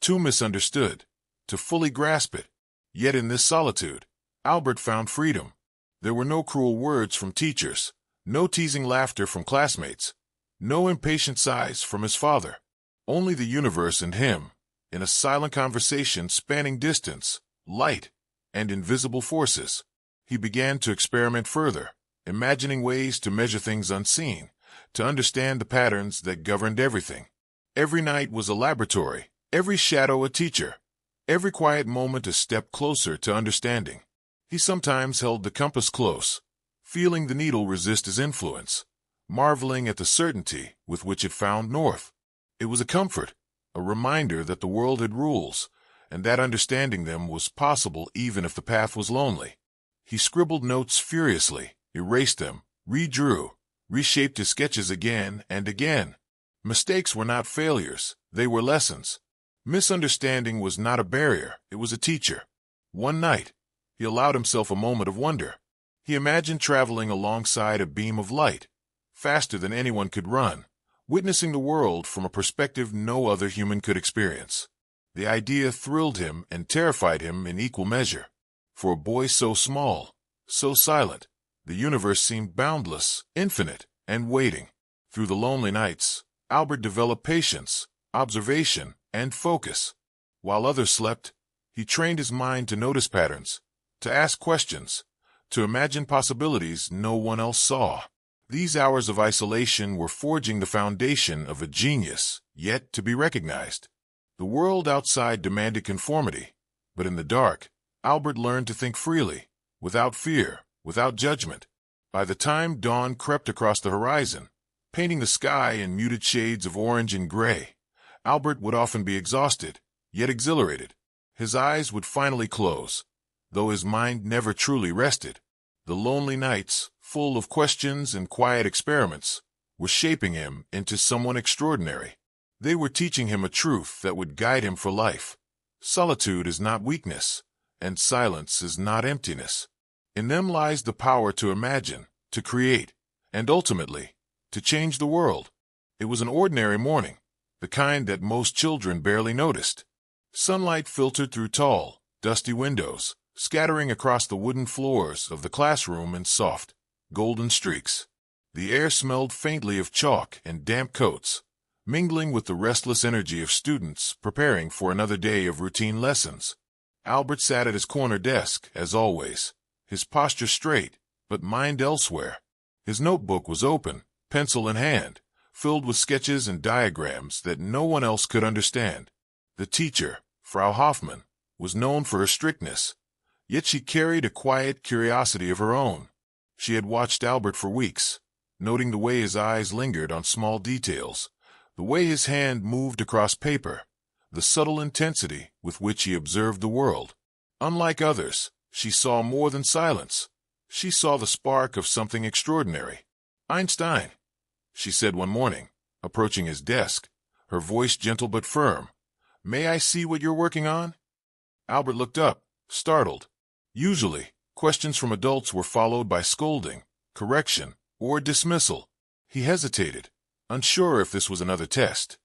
[SPEAKER 1] too misunderstood, to fully grasp it. Yet in this solitude, Albert found freedom. There were no cruel words from teachers, no teasing laughter from classmates, no impatient sighs from his father. Only the universe and him, in a silent conversation spanning distance, light, and invisible forces. He began to experiment further, imagining ways to measure things unseen, to understand the patterns that governed everything. Every night was a laboratory, every shadow a teacher, every quiet moment a step closer to understanding. He sometimes held the compass close, feeling the needle resist his influence, marveling at the certainty with which it found north. It was a comfort, a reminder that the world had rules, and that understanding them was possible even if the path was lonely. He scribbled notes furiously, erased them, redrew, reshaped his sketches again and again. Mistakes were not failures, they were lessons. Misunderstanding was not a barrier, it was a teacher. One night, he allowed himself a moment of wonder. He imagined traveling alongside a beam of light, faster than anyone could run, witnessing the world from a perspective no other human could experience. The idea thrilled him and terrified him in equal measure. For a boy so small, so silent, the universe seemed boundless, infinite, and waiting. Through the lonely nights, Albert developed patience, observation, and focus. While others slept, he trained his mind to notice patterns, to ask questions, to imagine possibilities no one else saw. These hours of isolation were forging the foundation of a genius yet to be recognized. The world outside demanded conformity, but in the dark, Albert learned to think freely, without fear, without judgment. By the time dawn crept across the horizon, painting the sky in muted shades of orange and gray, Albert would often be exhausted, yet exhilarated. His eyes would finally close, though his mind never truly rested. The lonely nights, full of questions and quiet experiments, were shaping him into someone extraordinary. They were teaching him a truth that would guide him for life. Solitude is not weakness, and silence is not emptiness. In them lies the power to imagine, to create, and ultimately, to change the world. It was an ordinary morning, the kind that most children barely noticed. Sunlight filtered through tall, dusty windows, scattering across the wooden floors of the classroom in soft, golden streaks. The air smelled faintly of chalk and damp coats, mingling with the restless energy of students preparing for another day of routine lessons. Albert sat at his corner desk, as always, his posture straight, but mind elsewhere. His notebook was open, pencil in hand, filled with sketches and diagrams that no one else could understand. The teacher, Frau Hoffmann, was known for her strictness, yet she carried a quiet curiosity of her own. She had watched Albert for weeks, noting the way his eyes lingered on small details, the way his hand moved across paper, the subtle intensity with which he observed the world. Unlike others, she saw more than silence. She saw the spark of something extraordinary. "Einstein," she said one morning, approaching his desk, her voice gentle but firm. "May I see what you're working on?" Albert looked up, startled. Usually, questions from adults were followed by scolding, correction, or dismissal. He hesitated, unsure if this was another test.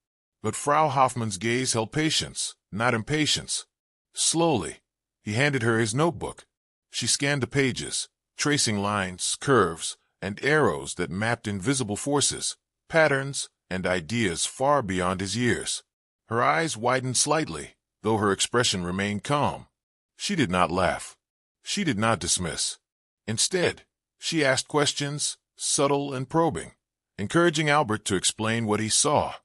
[SPEAKER 1] But Frau Hoffmann's gaze held patience, not impatience. Slowly, he handed her his notebook. She scanned the pages, tracing lines, curves, and arrows that mapped invisible forces, patterns, and ideas far beyond his years. Her eyes widened slightly, though her expression remained calm. She did not laugh. She did not dismiss. Instead, she asked questions, subtle and probing, encouraging Albert to explain what he saw,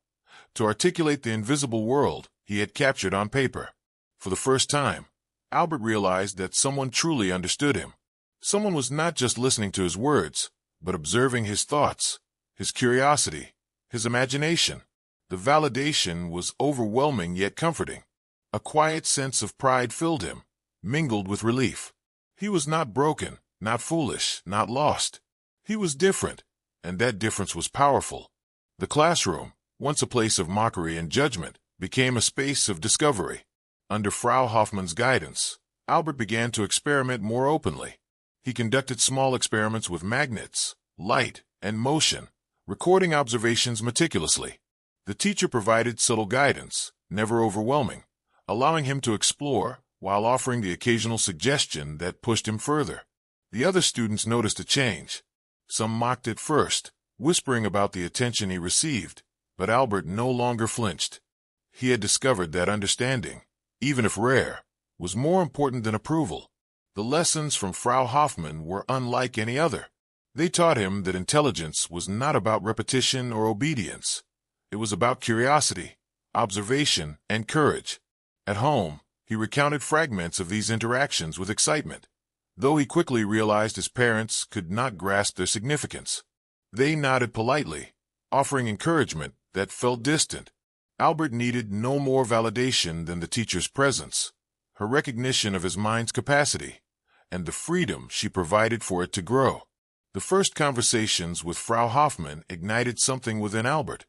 [SPEAKER 1] to articulate the invisible world he had captured on paper. For the first time, Albert realized that someone truly understood him. Someone was not just listening to his words, but observing his thoughts, his curiosity, his imagination. The validation was overwhelming yet comforting. A quiet sense of pride filled him, mingled with relief. He was not broken, not foolish, not lost. He was different, and that difference was powerful. The classroom, once a place of mockery and judgment, became a space of discovery. Under Frau Hoffmann's guidance, Albert began to experiment more openly. He conducted small experiments with magnets, light, and motion, recording observations meticulously. The teacher provided subtle guidance, never overwhelming, allowing him to explore while offering the occasional suggestion that pushed him further. The other students noticed a change. Some mocked at first, whispering about the attention he received, but Albert no longer flinched. He had discovered that understanding, even if rare, was more important than approval. The lessons from Frau Hoffmann were unlike any other. They taught him that intelligence was not about repetition or obedience. It was about curiosity, observation, and courage. At home, he recounted fragments of these interactions with excitement, though he quickly realized his parents could not grasp their significance. They nodded politely, offering encouragement that felt distant. Albert needed no more validation than the teacher's presence, her recognition of his mind's capacity, and the freedom she provided for it to grow. The first conversations with Frau Hoffmann ignited something within Albert,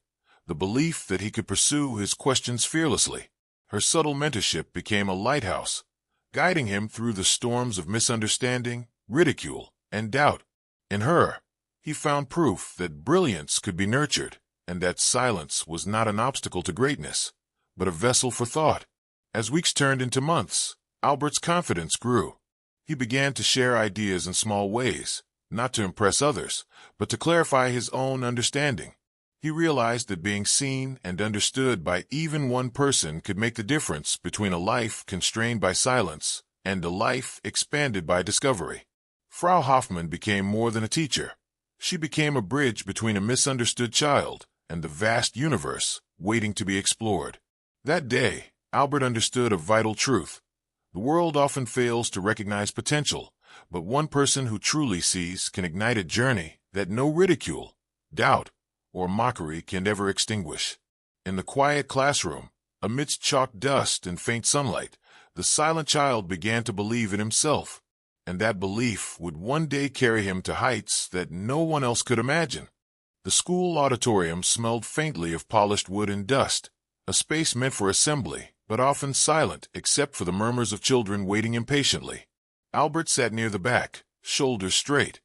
[SPEAKER 1] the belief that he could pursue his questions fearlessly. Her subtle mentorship became a lighthouse, guiding him through the storms of misunderstanding, ridicule, and doubt. In her, he found proof that brilliance could be nurtured, and that silence was not an obstacle to greatness, but a vessel for thought. As weeks turned into months, Albert's confidence grew. He began to share ideas in small ways, not to impress others, but to clarify his own understanding. He realized that being seen and understood by even one person could make the difference between a life constrained by silence and a life expanded by discovery. Frau Hoffmann became more than a teacher. She became a bridge between a misunderstood child and the vast universe waiting to be explored. That day, Albert understood a vital truth. The world often fails to recognize potential, but one person who truly sees can ignite a journey that no ridicule, doubt, or mockery can ever extinguish. In the quiet classroom, amidst chalk dust and faint sunlight, the silent child began to believe in himself, and that belief would one day carry him to heights that no one else could imagine. The school auditorium smelled faintly of polished wood and dust, a space meant for assembly, but often silent except for the murmurs of children waiting impatiently. Albert sat near the back, shoulders straight,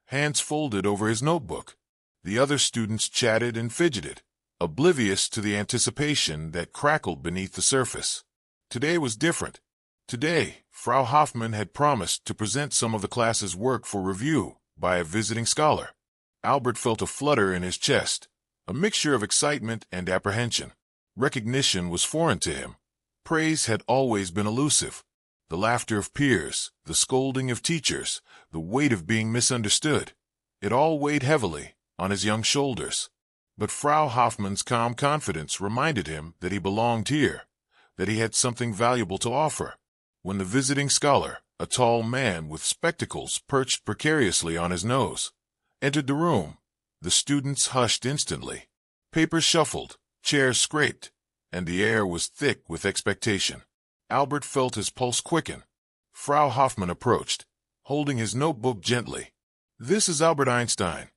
[SPEAKER 1] hands folded over his notebook. The other students chatted and fidgeted, oblivious to the anticipation that crackled beneath the surface. Today was different. Today, Frau Hoffmann had promised to present some of the class's work for review by a visiting scholar. Albert felt a flutter in his chest, a mixture of excitement and apprehension. Recognition was foreign to him. Praise had always been elusive. The laughter of peers, the scolding of teachers, the weight of being misunderstood, it all weighed heavily on his young shoulders. But Frau Hoffmann's calm confidence reminded him that he belonged here, that he had something valuable to offer. When the visiting scholar, a tall man with spectacles perched precariously on his nose, entered the room, the students hushed instantly. Papers shuffled, chairs scraped, and the air was thick with expectation. Albert felt his pulse quicken. Frau Hoffmann approached, holding his notebook gently. "This is Albert Einstein,"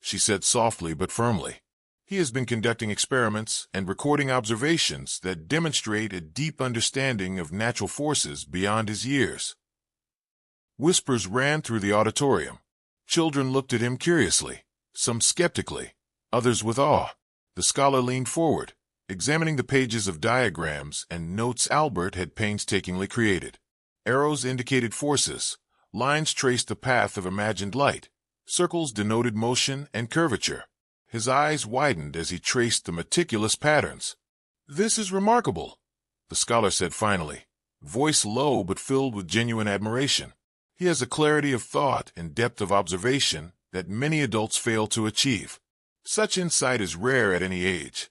[SPEAKER 1] she said softly but firmly. "He has been conducting experiments and recording observations that demonstrate a deep understanding of natural forces beyond his years." Whispers ran through the auditorium. Children looked at him curiously, some skeptically, others with awe. The scholar leaned forward, examining the pages of diagrams and notes Albert had painstakingly created. Arrows indicated forces, lines traced the path of imagined light, circles denoted motion and curvature. His eyes widened as he traced the meticulous patterns. "This is remarkable," the scholar said finally, voice low but filled with genuine admiration. "He has a clarity of thought and depth of observation that many adults fail to achieve. Such insight is rare at any age."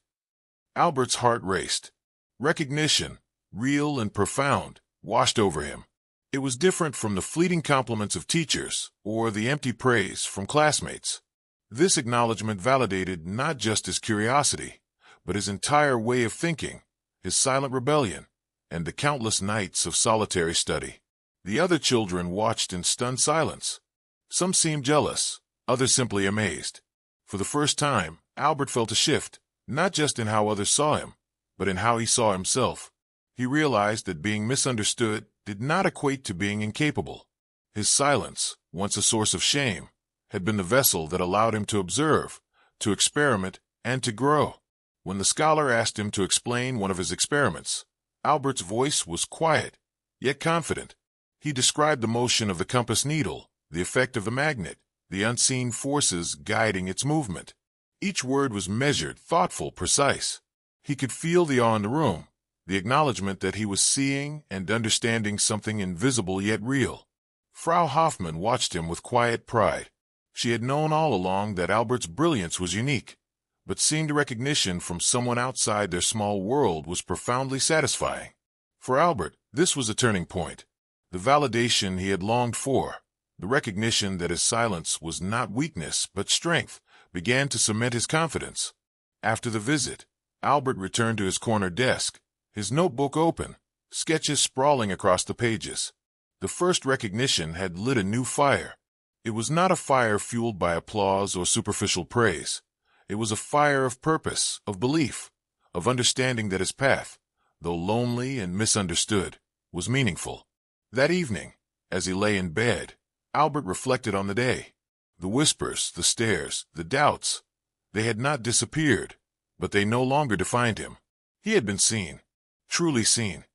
[SPEAKER 1] Albert's heart raced. Recognition, real and profound, washed over him. It was different from the fleeting compliments of teachers or the empty praise from classmates. This acknowledgement validated not just his curiosity, but his entire way of thinking, his silent rebellion, and the countless nights of solitary study. The other children watched in stunned silence. Some seemed jealous, others simply amazed. For the first time, Albert felt a shift, not just in how others saw him, but in how he saw himself. He realized that being misunderstood did not equate to being incapable. His silence, once a source of shame, had been the vessel that allowed him to observe, to experiment, and to grow. When the scholar asked him to explain one of his experiments, Albert's voice was quiet, yet confident. He described the motion of the compass needle, the effect of the magnet, the unseen forces guiding its movement. Each word was measured, thoughtful, precise. He could feel the awe in the room, the acknowledgement that he was seeing and understanding something invisible yet real. Frau Hoffmann watched him with quiet pride. She had known all along that Albert's brilliance was unique, but seeing the recognition from someone outside their small world was profoundly satisfying. For Albert, this was a turning point. The validation he had longed for, the recognition that his silence was not weakness but strength, began to cement his confidence. After the visit, Albert returned to his corner desk, his notebook open, sketches sprawling across the pages. The first recognition had lit a new fire. It was not a fire fueled by applause or superficial praise. It was a fire of purpose, of belief, of understanding that his path, though lonely and misunderstood, was meaningful. That evening, as he lay in bed, Albert reflected on the day. The whispers, the stares, the doubts, they had not disappeared, but they no longer defined him. He had been seen, truly seen,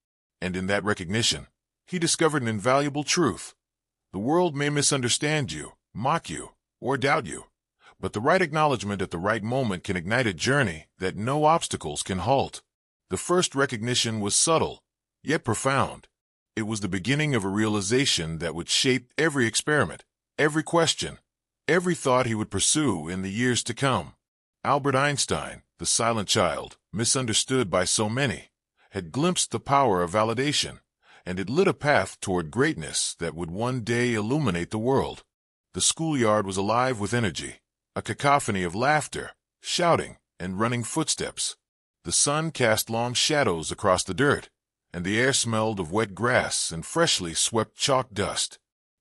[SPEAKER 1] and in that recognition, he discovered an invaluable truth. The world may misunderstand you, mock you, or doubt you, but the right acknowledgement at the right moment can ignite a journey that no obstacles can halt. The first recognition was subtle, yet profound. It was the beginning of a realization that would shape every experiment, every question, every thought he would pursue in the years to come. Albert Einstein, the silent child, misunderstood by so many, had glimpsed the power of validation, and it lit a path toward greatness that would one day illuminate the world. The schoolyard was alive with energy, a cacophony of laughter, shouting, and running footsteps. The sun cast long shadows across the dirt, and the air smelled of wet grass and freshly swept chalk dust.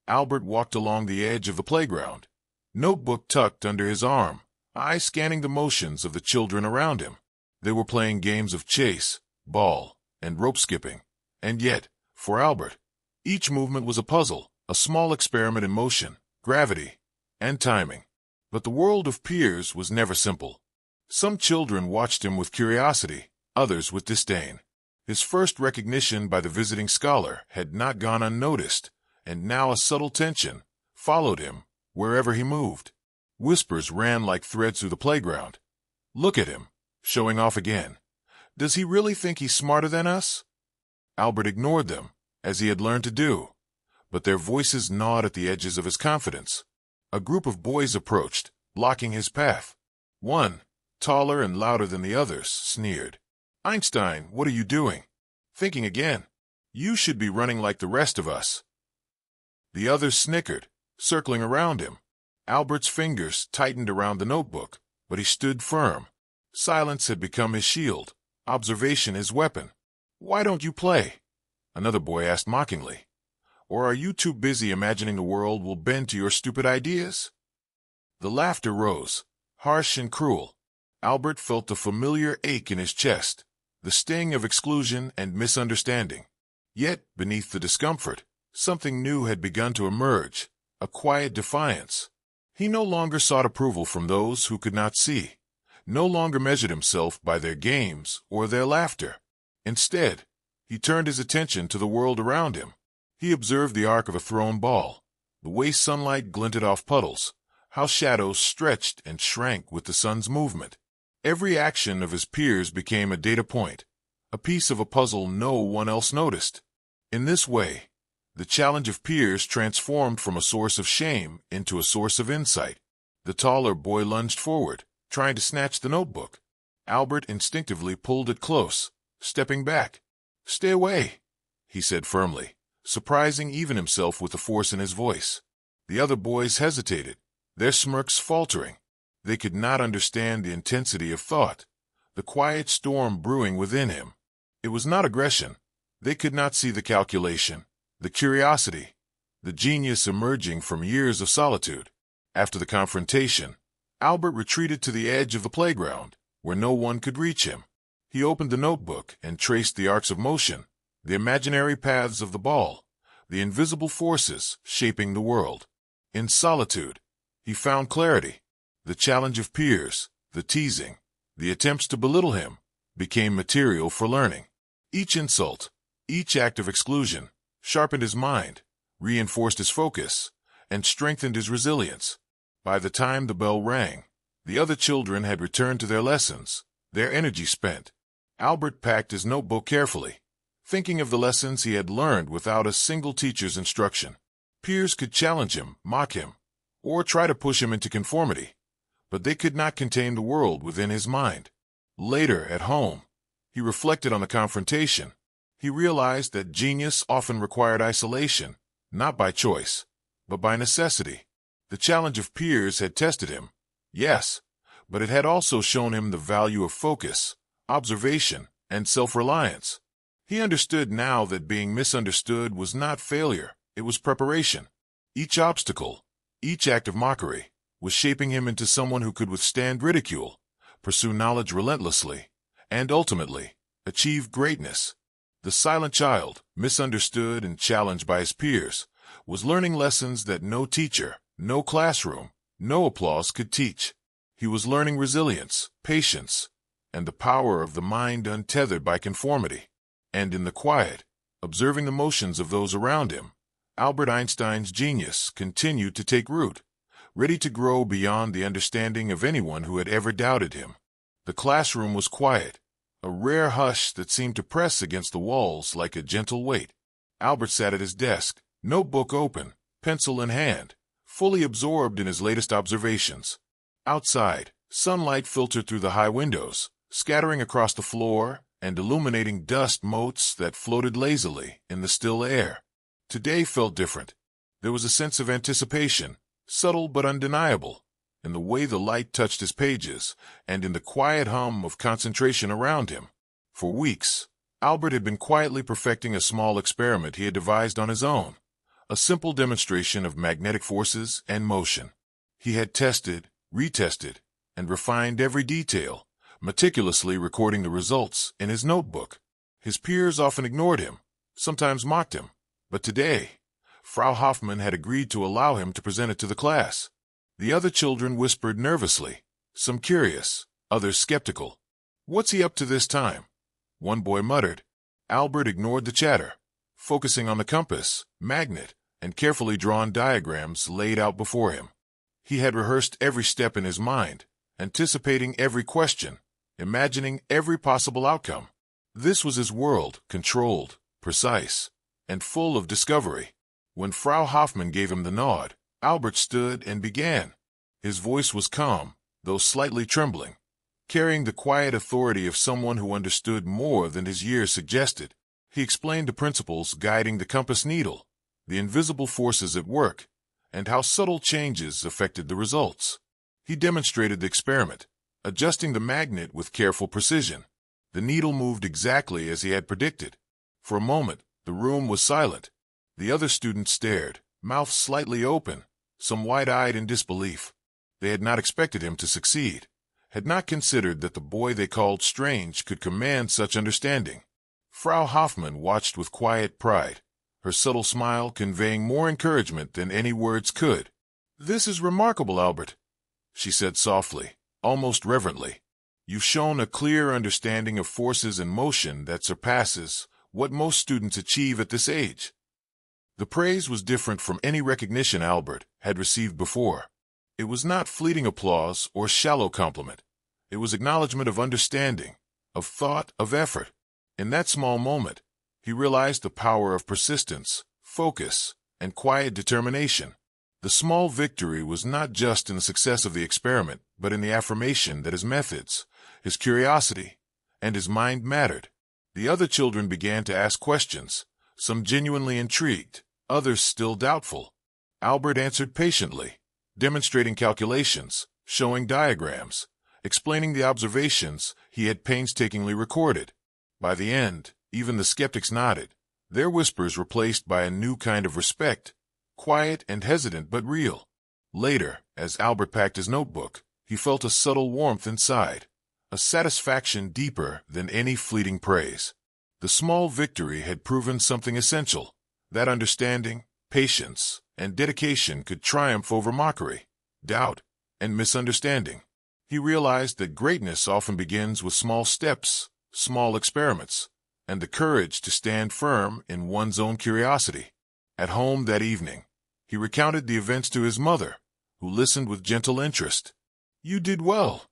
[SPEAKER 1] Albert walked along the edge of the playground, notebook tucked under his arm, eyes scanning the motions of the children around him. They were playing games of chase, ball, and rope skipping, and yet, for Albert, each movement was a puzzle, a small experiment in motion, gravity, and timing. But the world of peers was never simple. Some children watched him with curiosity, others with disdain. His first recognition by the visiting scholar had not gone unnoticed, and now a subtle tension followed him wherever he moved. Whispers ran like threads through the playground. "Look at him, showing off again. Does he really think he's smarter than us?" Albert ignored them, as he had learned to do, but their voices gnawed at the edges of his confidence. A group of boys approached, blocking his path. One, taller and louder than the others, sneered. "Einstein, what are you doing? Thinking again? You should be running like the rest of us." The others snickered, circling around him. Albert's fingers tightened around the notebook, but he stood firm. Silence had become his shield, observation his weapon. "Why don't you play?" another boy asked mockingly. "Or are you too busy imagining the world will bend to your stupid ideas?" The laughter rose, harsh and cruel. Albert felt a familiar ache in his chest, the sting of exclusion and misunderstanding. Yet, beneath the discomfort, something new had begun to emerge, a quiet defiance. He no longer sought approval from those who could not see, no longer measured himself by their games or their laughter. Instead, he turned his attention to the world around him. He observed the arc of a thrown ball, the way sunlight glinted off puddles, how shadows stretched and shrank with the sun's movement. Every action of his peers became a data point, a piece of a puzzle no one else noticed. In this way, the challenge of peers transformed from a source of shame into a source of insight. The taller boy lunged forward, trying to snatch the notebook. Albert instinctively pulled it close, stepping back. "Stay away," he said firmly, surprising even himself with the force in his voice. The other boys hesitated, their smirks faltering. They could not understand the intensity of thought, the quiet storm brewing within him. It was not aggression. They could not see the calculation, the curiosity, the genius emerging from years of solitude. After the confrontation, Albert retreated to the edge of the playground, where no one could reach him. He opened the notebook and traced the arcs of motion, the imaginary paths of the ball, the invisible forces shaping the world. In solitude, he found clarity. The challenge of peers, the teasing, the attempts to belittle him, became material for learning. Each insult, each act of exclusion, sharpened his mind, reinforced his focus, and strengthened his resilience. By the time the bell rang, the other children had returned to their lessons, their energy spent. Albert packed his notebook carefully, thinking of the lessons he had learned without a single teacher's instruction. Peers could challenge him, mock him, or try to push him into conformity, but they could not contain the world within his mind. Later, at home, he reflected on the confrontation. He realized that genius often required isolation, not by choice, but by necessity. The challenge of peers had tested him, yes, but it had also shown him the value of focus, observation, and self-reliance. He understood now that being misunderstood was not failure, it was preparation. Each obstacle, each act of mockery, was shaping him into someone who could withstand ridicule, pursue knowledge relentlessly, and ultimately, achieve greatness. The silent child, misunderstood and challenged by his peers, was learning lessons that no teacher, no classroom, no applause could teach. He was learning resilience, patience, and the power of the mind untethered by conformity. And in the quiet, observing the motions of those around him, Albert Einstein's genius continued to take root, ready to grow beyond the understanding of anyone who had ever doubted him. The classroom was quiet, a rare hush that seemed to press against the walls like a gentle weight. Albert sat at his desk, notebook open, pencil in hand, fully absorbed in his latest observations. Outside, sunlight filtered through the high windows, scattering across the floor and illuminating dust motes that floated lazily in the still air. Today felt different. There was a sense of anticipation, subtle but undeniable, in the way the light touched his pages and in the quiet hum of concentration around him. For weeks, Albert had been quietly perfecting a small experiment he had devised on his own, a simple demonstration of magnetic forces and motion. He had tested, retested, and refined every detail, meticulously recording the results in his notebook. His peers often ignored him, sometimes mocked him, but today, Frau Hoffmann had agreed to allow him to present it to the class. The other children whispered nervously, some curious, others skeptical. "What's he up to this time?" one boy muttered. Albert ignored the chatter, focusing on the compass, magnet, and carefully drawn diagrams laid out before him. He had rehearsed every step in his mind, anticipating every question, imagining every possible outcome. This was his world, controlled, precise, and full of discovery. When Frau Hoffmann gave him the nod, Albert stood and began. His voice was calm, though slightly trembling, carrying the quiet authority of someone who understood more than his years suggested. He explained the principles guiding the compass needle, the invisible forces at work, and how subtle changes affected the results. He demonstrated the experiment, adjusting the magnet with careful precision. The needle moved exactly as he had predicted. For a moment, the room was silent. The other students stared, mouths slightly open, some wide-eyed in disbelief. They had not expected him to succeed, had not considered that the boy they called strange could command such understanding. Frau Hoffmann watched with quiet pride, her subtle smile conveying more encouragement than any words could. "This is remarkable, Albert," she said softly, almost reverently. "You've shown a clear understanding of forces and motion that surpasses what most students achieve at this age." The praise was different from any recognition Albert had received before. It was not fleeting applause or shallow compliment. It was acknowledgement of understanding, of thought, of effort. In that small moment, he realized the power of persistence, focus, and quiet determination. The small victory was not just in the success of the experiment, but in the affirmation that his methods, his curiosity, and his mind mattered. The other children began to ask questions, some genuinely intrigued, others still doubtful. Albert answered patiently, demonstrating calculations, showing diagrams, explaining the observations he had painstakingly recorded. By the end, even the skeptics nodded, their whispers replaced by a new kind of respect, quiet and hesitant but real. Later, as Albert packed his notebook, he felt a subtle warmth inside, a satisfaction deeper than any fleeting praise. The small victory had proven something essential, that understanding, patience, and dedication could triumph over mockery, doubt, and misunderstanding. He realized that greatness often begins with small steps, small experiments, and the courage to stand firm in one's own curiosity. At home that evening, he recounted the events to his mother, who listened with gentle interest. "You did well,"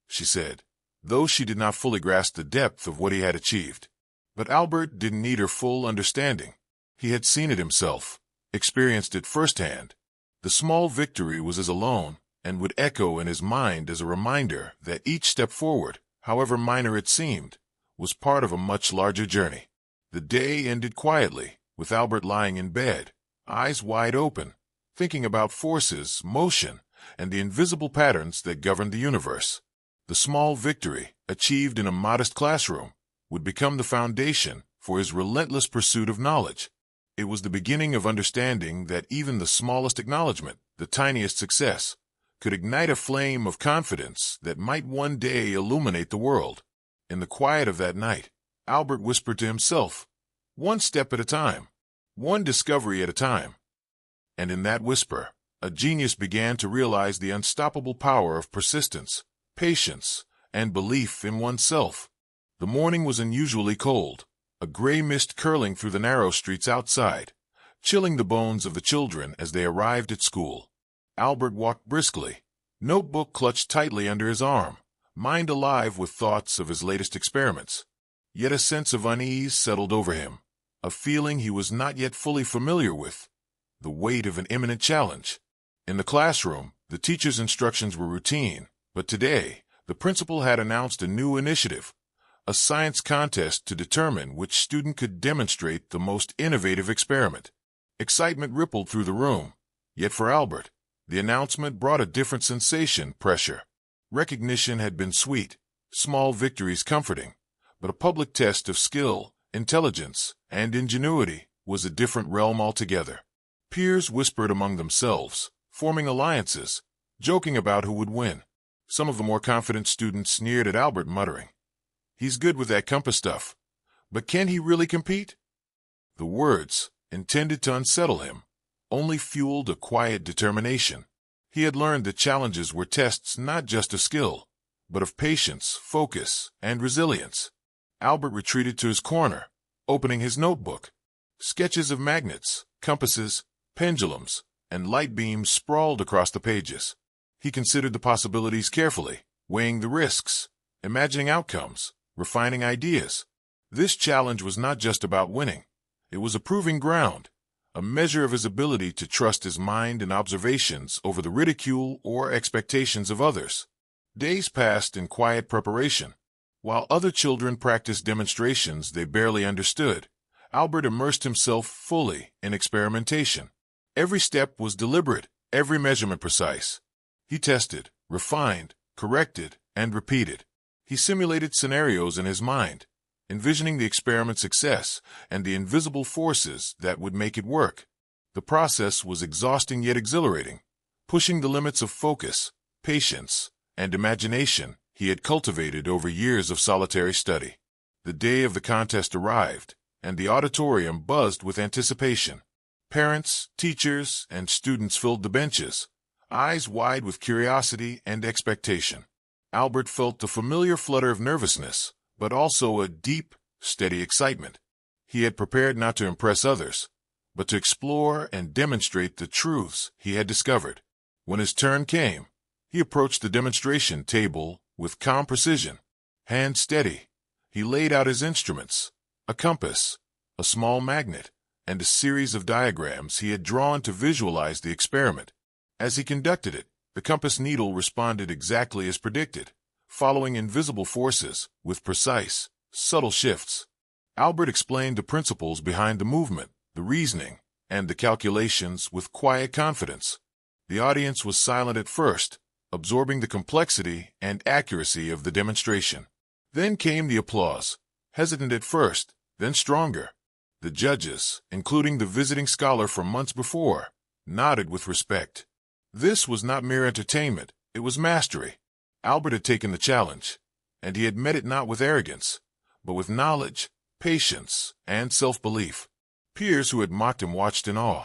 [SPEAKER 1] she said, though she did not fully grasp the depth of what he had achieved. But Albert didn't need her full understanding. He had seen it himself, experienced it firsthand. The small victory was his alone, and would echo in his mind as a reminder that each step forward, however minor it seemed, was part of a much larger journey. The day ended quietly, with Albert lying in bed, eyes wide open, thinking about forces, motion, and the invisible patterns that governed the universe. The small victory, achieved in a modest classroom, would become the foundation for his relentless pursuit of knowledge. It was the beginning of understanding that even the smallest acknowledgement, the tiniest success, could ignite a flame of confidence that might one day illuminate the world. In the quiet of that night, Albert whispered to himself, "One step at a time, one discovery at a time." And in that whisper, a genius began to realize the unstoppable power of persistence, patience, and belief in oneself. The morning was unusually cold, a gray mist curling through the narrow streets outside, chilling the bones of the children as they arrived at school. Albert walked briskly, notebook clutched tightly under his arm, mind alive with thoughts of his latest experiments. Yet a sense of unease settled over him, a feeling he was not yet fully familiar with, the weight of an imminent challenge. In the classroom, the teacher's instructions were routine, but today, the principal had announced a new initiative, a science contest to determine which student could demonstrate the most innovative experiment. Excitement rippled through the room, yet for Albert, the announcement brought a different sensation: pressure. Recognition had been sweet, small victories comforting, but a public test of skill, intelligence, and ingenuity was a different realm altogether. Peers whispered among themselves, forming alliances, joking about who would win. Some of the more confident students sneered at Albert, muttering, "He's good with that compass stuff, but can he really compete?" The words, intended to unsettle him, only fueled a quiet determination. He had learned that challenges were tests not just of skill, but of patience, focus, and resilience. Albert retreated to his corner, opening his notebook. Sketches of magnets, compasses, pendulums, and light beams sprawled across the pages. He considered the possibilities carefully, weighing the risks, imagining outcomes, refining ideas. This challenge was not just about winning. It was a proving ground, a measure of his ability to trust his mind and observations over the ridicule or expectations of others. Days passed in quiet preparation. While other children practiced demonstrations they barely understood, Albert immersed himself fully in experimentation. Every step was deliberate, every measurement precise. He tested, refined, corrected, and repeated. He simulated scenarios in his mind, envisioning the experiment's success and the invisible forces that would make it work. The process was exhausting yet exhilarating, pushing the limits of focus, patience, and imagination he had cultivated over years of solitary study. The day of the contest arrived, and the auditorium buzzed with anticipation. Parents, teachers, and students filled the benches, eyes wide with curiosity and expectation. Albert felt the familiar flutter of nervousness, but also a deep, steady excitement. He had prepared not to impress others, but to explore and demonstrate the truths he had discovered. When his turn came, he approached the demonstration table with calm precision. Hands steady, he laid out his instruments, a compass, a small magnet, and a series of diagrams he had drawn to visualize the experiment. As he conducted it, the compass needle responded exactly as predicted, following invisible forces with precise, subtle shifts. Albert explained the principles behind the movement, the reasoning, and the calculations with quiet confidence. The audience was silent at first, absorbing the complexity and accuracy of the demonstration. Then came the applause, hesitant at first, then stronger. The judges, including the visiting scholar from months before, nodded with respect. This was not mere entertainment, it was mastery. Albert had taken the challenge, and he had met it not with arrogance, but with knowledge, patience, and self-belief. Peers who had mocked him watched in awe.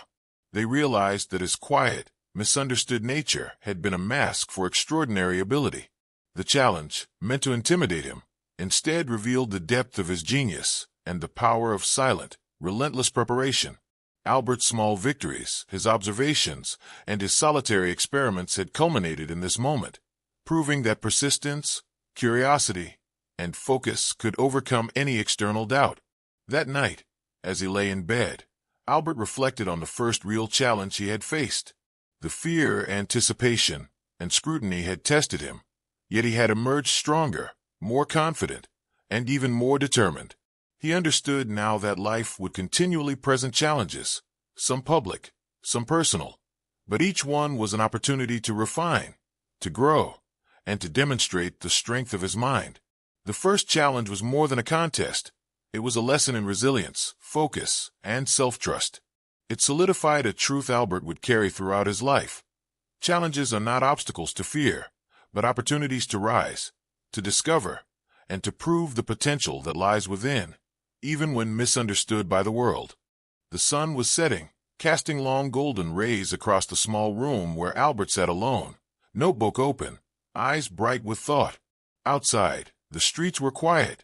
[SPEAKER 1] They realized that his quiet, misunderstood nature had been a mask for extraordinary ability. The challenge, meant to intimidate him, instead revealed the depth of his genius and the power of silent, relentless preparation. Albert's small victories, his observations, and his solitary experiments had culminated in this moment, proving that persistence, curiosity, and focus could overcome any external doubt. That night, as he lay in bed, Albert reflected on the first real challenge he had faced. The fear, anticipation, and scrutiny had tested him, yet he had emerged stronger, more confident, and even more determined. He understood now that life would continually present challenges, some public, some personal, but each one was an opportunity to refine, to grow, and to demonstrate the strength of his mind. The first challenge was more than a contest. It was a lesson in resilience, focus, and self-trust. It solidified a truth Albert would carry throughout his life. Challenges are not obstacles to fear, but opportunities to rise, to discover, and to prove the potential that lies within, even when misunderstood by the world. The sun was setting, casting long golden rays across the small room where Albert sat alone, notebook open, eyes bright with thought. Outside, the streets were quiet,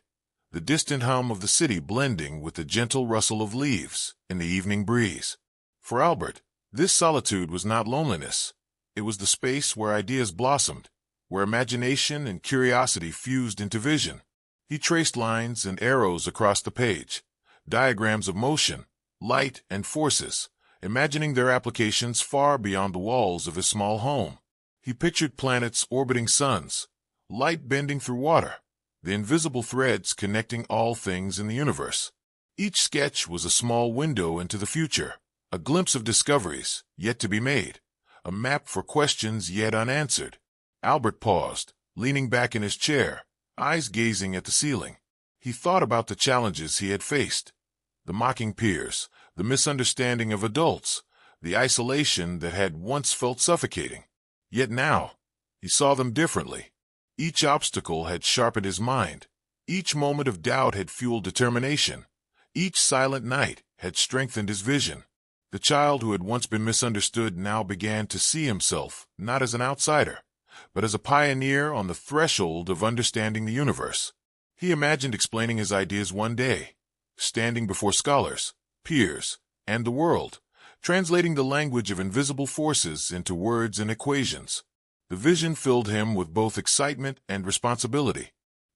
[SPEAKER 1] the distant hum of the city blending with the gentle rustle of leaves in the evening breeze. For Albert, this solitude was not loneliness. It was the space where ideas blossomed, where imagination and curiosity fused into vision. He traced lines and arrows across the page, diagrams of motion, light, and forces, imagining their applications far beyond the walls of his small home. He pictured planets orbiting suns, light bending through water, the invisible threads connecting all things in the universe. Each sketch was a small window into the future, a glimpse of discoveries yet to be made, a map for questions yet unanswered. Albert paused, leaning back in his chair, eyes gazing at the ceiling. He thought about the challenges he had faced, the mocking peers, the misunderstanding of adults, the isolation that had once felt suffocating. Yet now, he saw them differently. Each obstacle had sharpened his mind. Each moment of doubt had fueled determination. Each silent night had strengthened his vision. The child who had once been misunderstood now began to see himself not as an outsider, but as a pioneer on the threshold of understanding the universe. He imagined explaining his ideas one day, standing before scholars, peers, and the world, translating the language of invisible forces into words and equations. The vision filled him with both excitement and responsibility.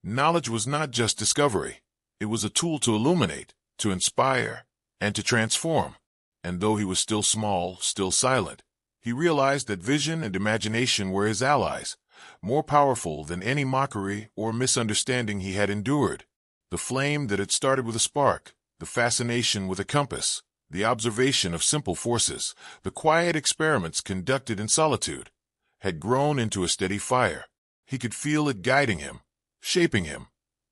[SPEAKER 1] Knowledge was not just discovery. It was a tool to illuminate, to inspire, and to transform. And though he was still small, still silent, he realized that vision and imagination were his allies, more powerful than any mockery or misunderstanding he had endured. The flame that had started with a spark, the fascination with a compass, the observation of simple forces, the quiet experiments conducted in solitude, had grown into a steady fire. He could feel it guiding him, shaping him,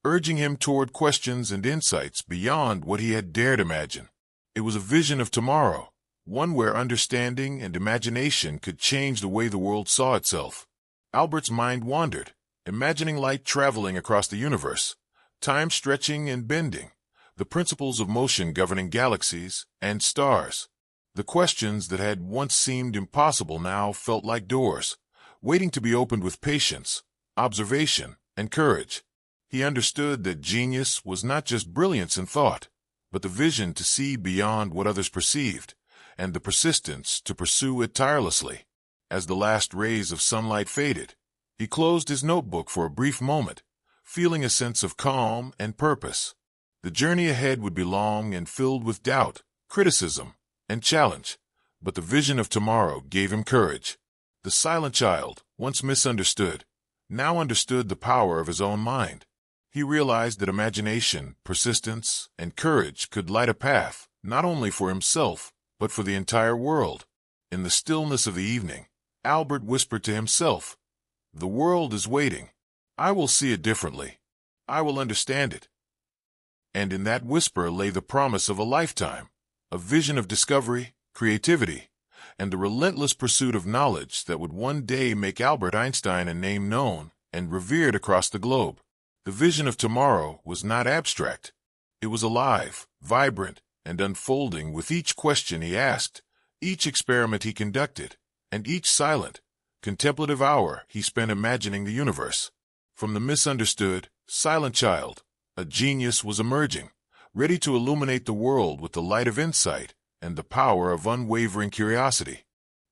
[SPEAKER 1] urging him toward questions and insights beyond what he had dared imagine. It was a vision of tomorrow, one where understanding and imagination could change the way the world saw itself. Albert's mind wandered, imagining light traveling across the universe, time stretching and bending, the principles of motion governing galaxies and stars. The questions that had once seemed impossible now felt like doors, waiting to be opened with patience, observation, and courage. He understood that genius was not just brilliance in thought, but the vision to see beyond what others perceived, and the persistence to pursue it tirelessly. As the last rays of sunlight faded, he closed his notebook for a brief moment, feeling a sense of calm and purpose. The journey ahead would be long and filled with doubt, criticism, and challenge, but the vision of tomorrow gave him courage. The silent child, once misunderstood, now understood the power of his own mind. He realized that imagination, persistence, and courage could light a path, not only for himself, but for the entire world. In the stillness of the evening, Albert whispered to himself, "The world is waiting. I will see it differently. I will understand it." And in that whisper lay the promise of a lifetime, a vision of discovery, creativity, and the relentless pursuit of knowledge that would one day make Albert Einstein a name known and revered across the globe. The vision of tomorrow was not abstract. It was alive, vibrant, and unfolding with each question he asked, each experiment he conducted, and each silent, contemplative hour he spent imagining the universe. From the misunderstood, silent child, a genius was emerging, ready to illuminate the world with the light of insight and the power of unwavering curiosity.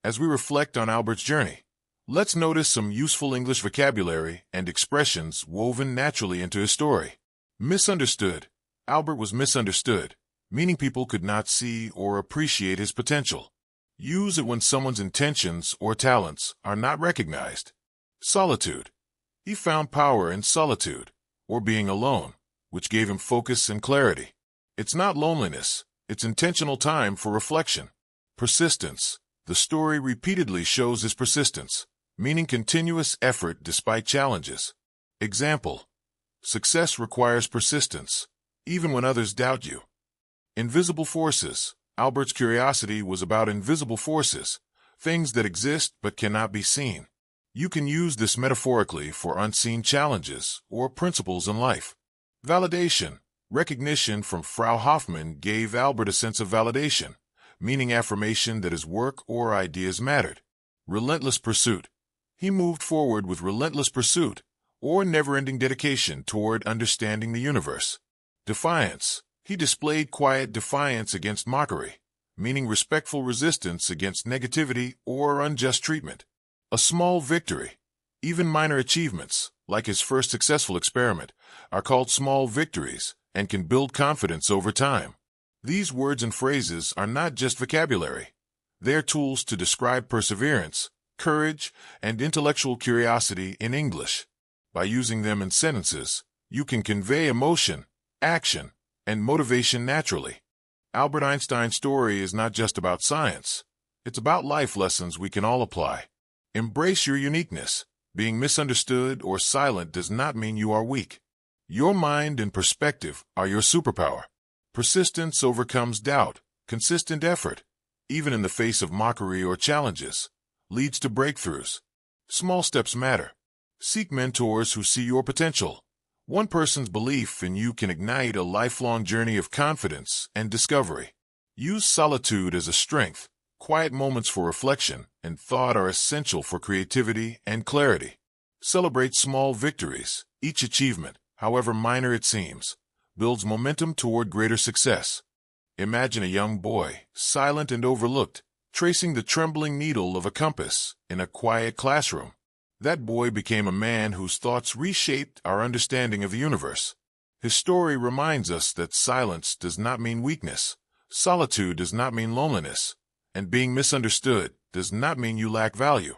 [SPEAKER 1] As we reflect on Albert's journey, let's notice some useful English vocabulary and expressions woven naturally into his story. Misunderstood. Albert was misunderstood, meaning people could not see or appreciate his potential. Use it when someone's intentions or talents are not recognized. Solitude. He found power in solitude, or being alone, which gave him focus and clarity. It's not loneliness, it's intentional time for reflection. Persistence. The story repeatedly shows his persistence, meaning continuous effort despite challenges. Example: success requires persistence, even when others doubt you. Invisible forces. Albert's curiosity was about invisible forces, things that exist but cannot be seen. You can use this metaphorically for unseen challenges or principles in life. Validation. Recognition from Frau Hoffman gave Albert a sense of validation, meaning affirmation that his work or ideas mattered. Relentless pursuit. He moved forward with relentless pursuit, or never-ending dedication toward understanding the universe. Defiance. He displayed quiet defiance against mockery, meaning respectful resistance against negativity or unjust treatment. A small victory. Even minor achievements, like his first successful experiment, are called small victories and can build confidence over time. These words and phrases are not just vocabulary. They're tools to describe perseverance, courage, and intellectual curiosity in English. By using them in sentences, you can convey emotion, action, and motivation naturally. Albert Einstein's story is not just about science. It's about life lessons we can all apply. Embrace your uniqueness. Being misunderstood or silent does not mean you are weak. Your mind and perspective are your superpower. Persistence overcomes doubt. Consistent effort, even in the face of mockery or challenges, leads to breakthroughs. Small steps matter. Seek mentors who see your potential. One person's belief in you can ignite a lifelong journey of confidence and discovery. Use solitude as a strength. Quiet moments for reflection and thought are essential for creativity and clarity. Celebrate small victories. Each achievement, however minor it seems, builds momentum toward greater success. Imagine a young boy, silent and overlooked, tracing the trembling needle of a compass in a quiet classroom. That boy became a man whose thoughts reshaped our understanding of the universe. His story reminds us that silence does not mean weakness, solitude does not mean loneliness, and being misunderstood does not mean you lack value.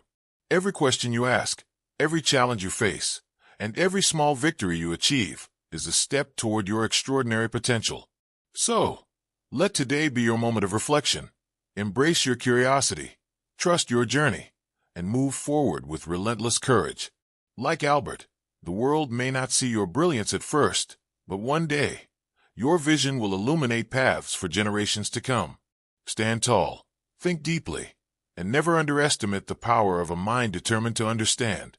[SPEAKER 1] Every question you ask, every challenge you face, and every small victory you achieve is a step toward your extraordinary potential. So, let today be your moment of reflection. Embrace your curiosity, trust your journey, and move forward with relentless courage. Like Albert, the world may not see your brilliance at first, but one day, your vision will illuminate paths for generations to come. Stand tall, think deeply, and never underestimate the power of a mind determined to understand.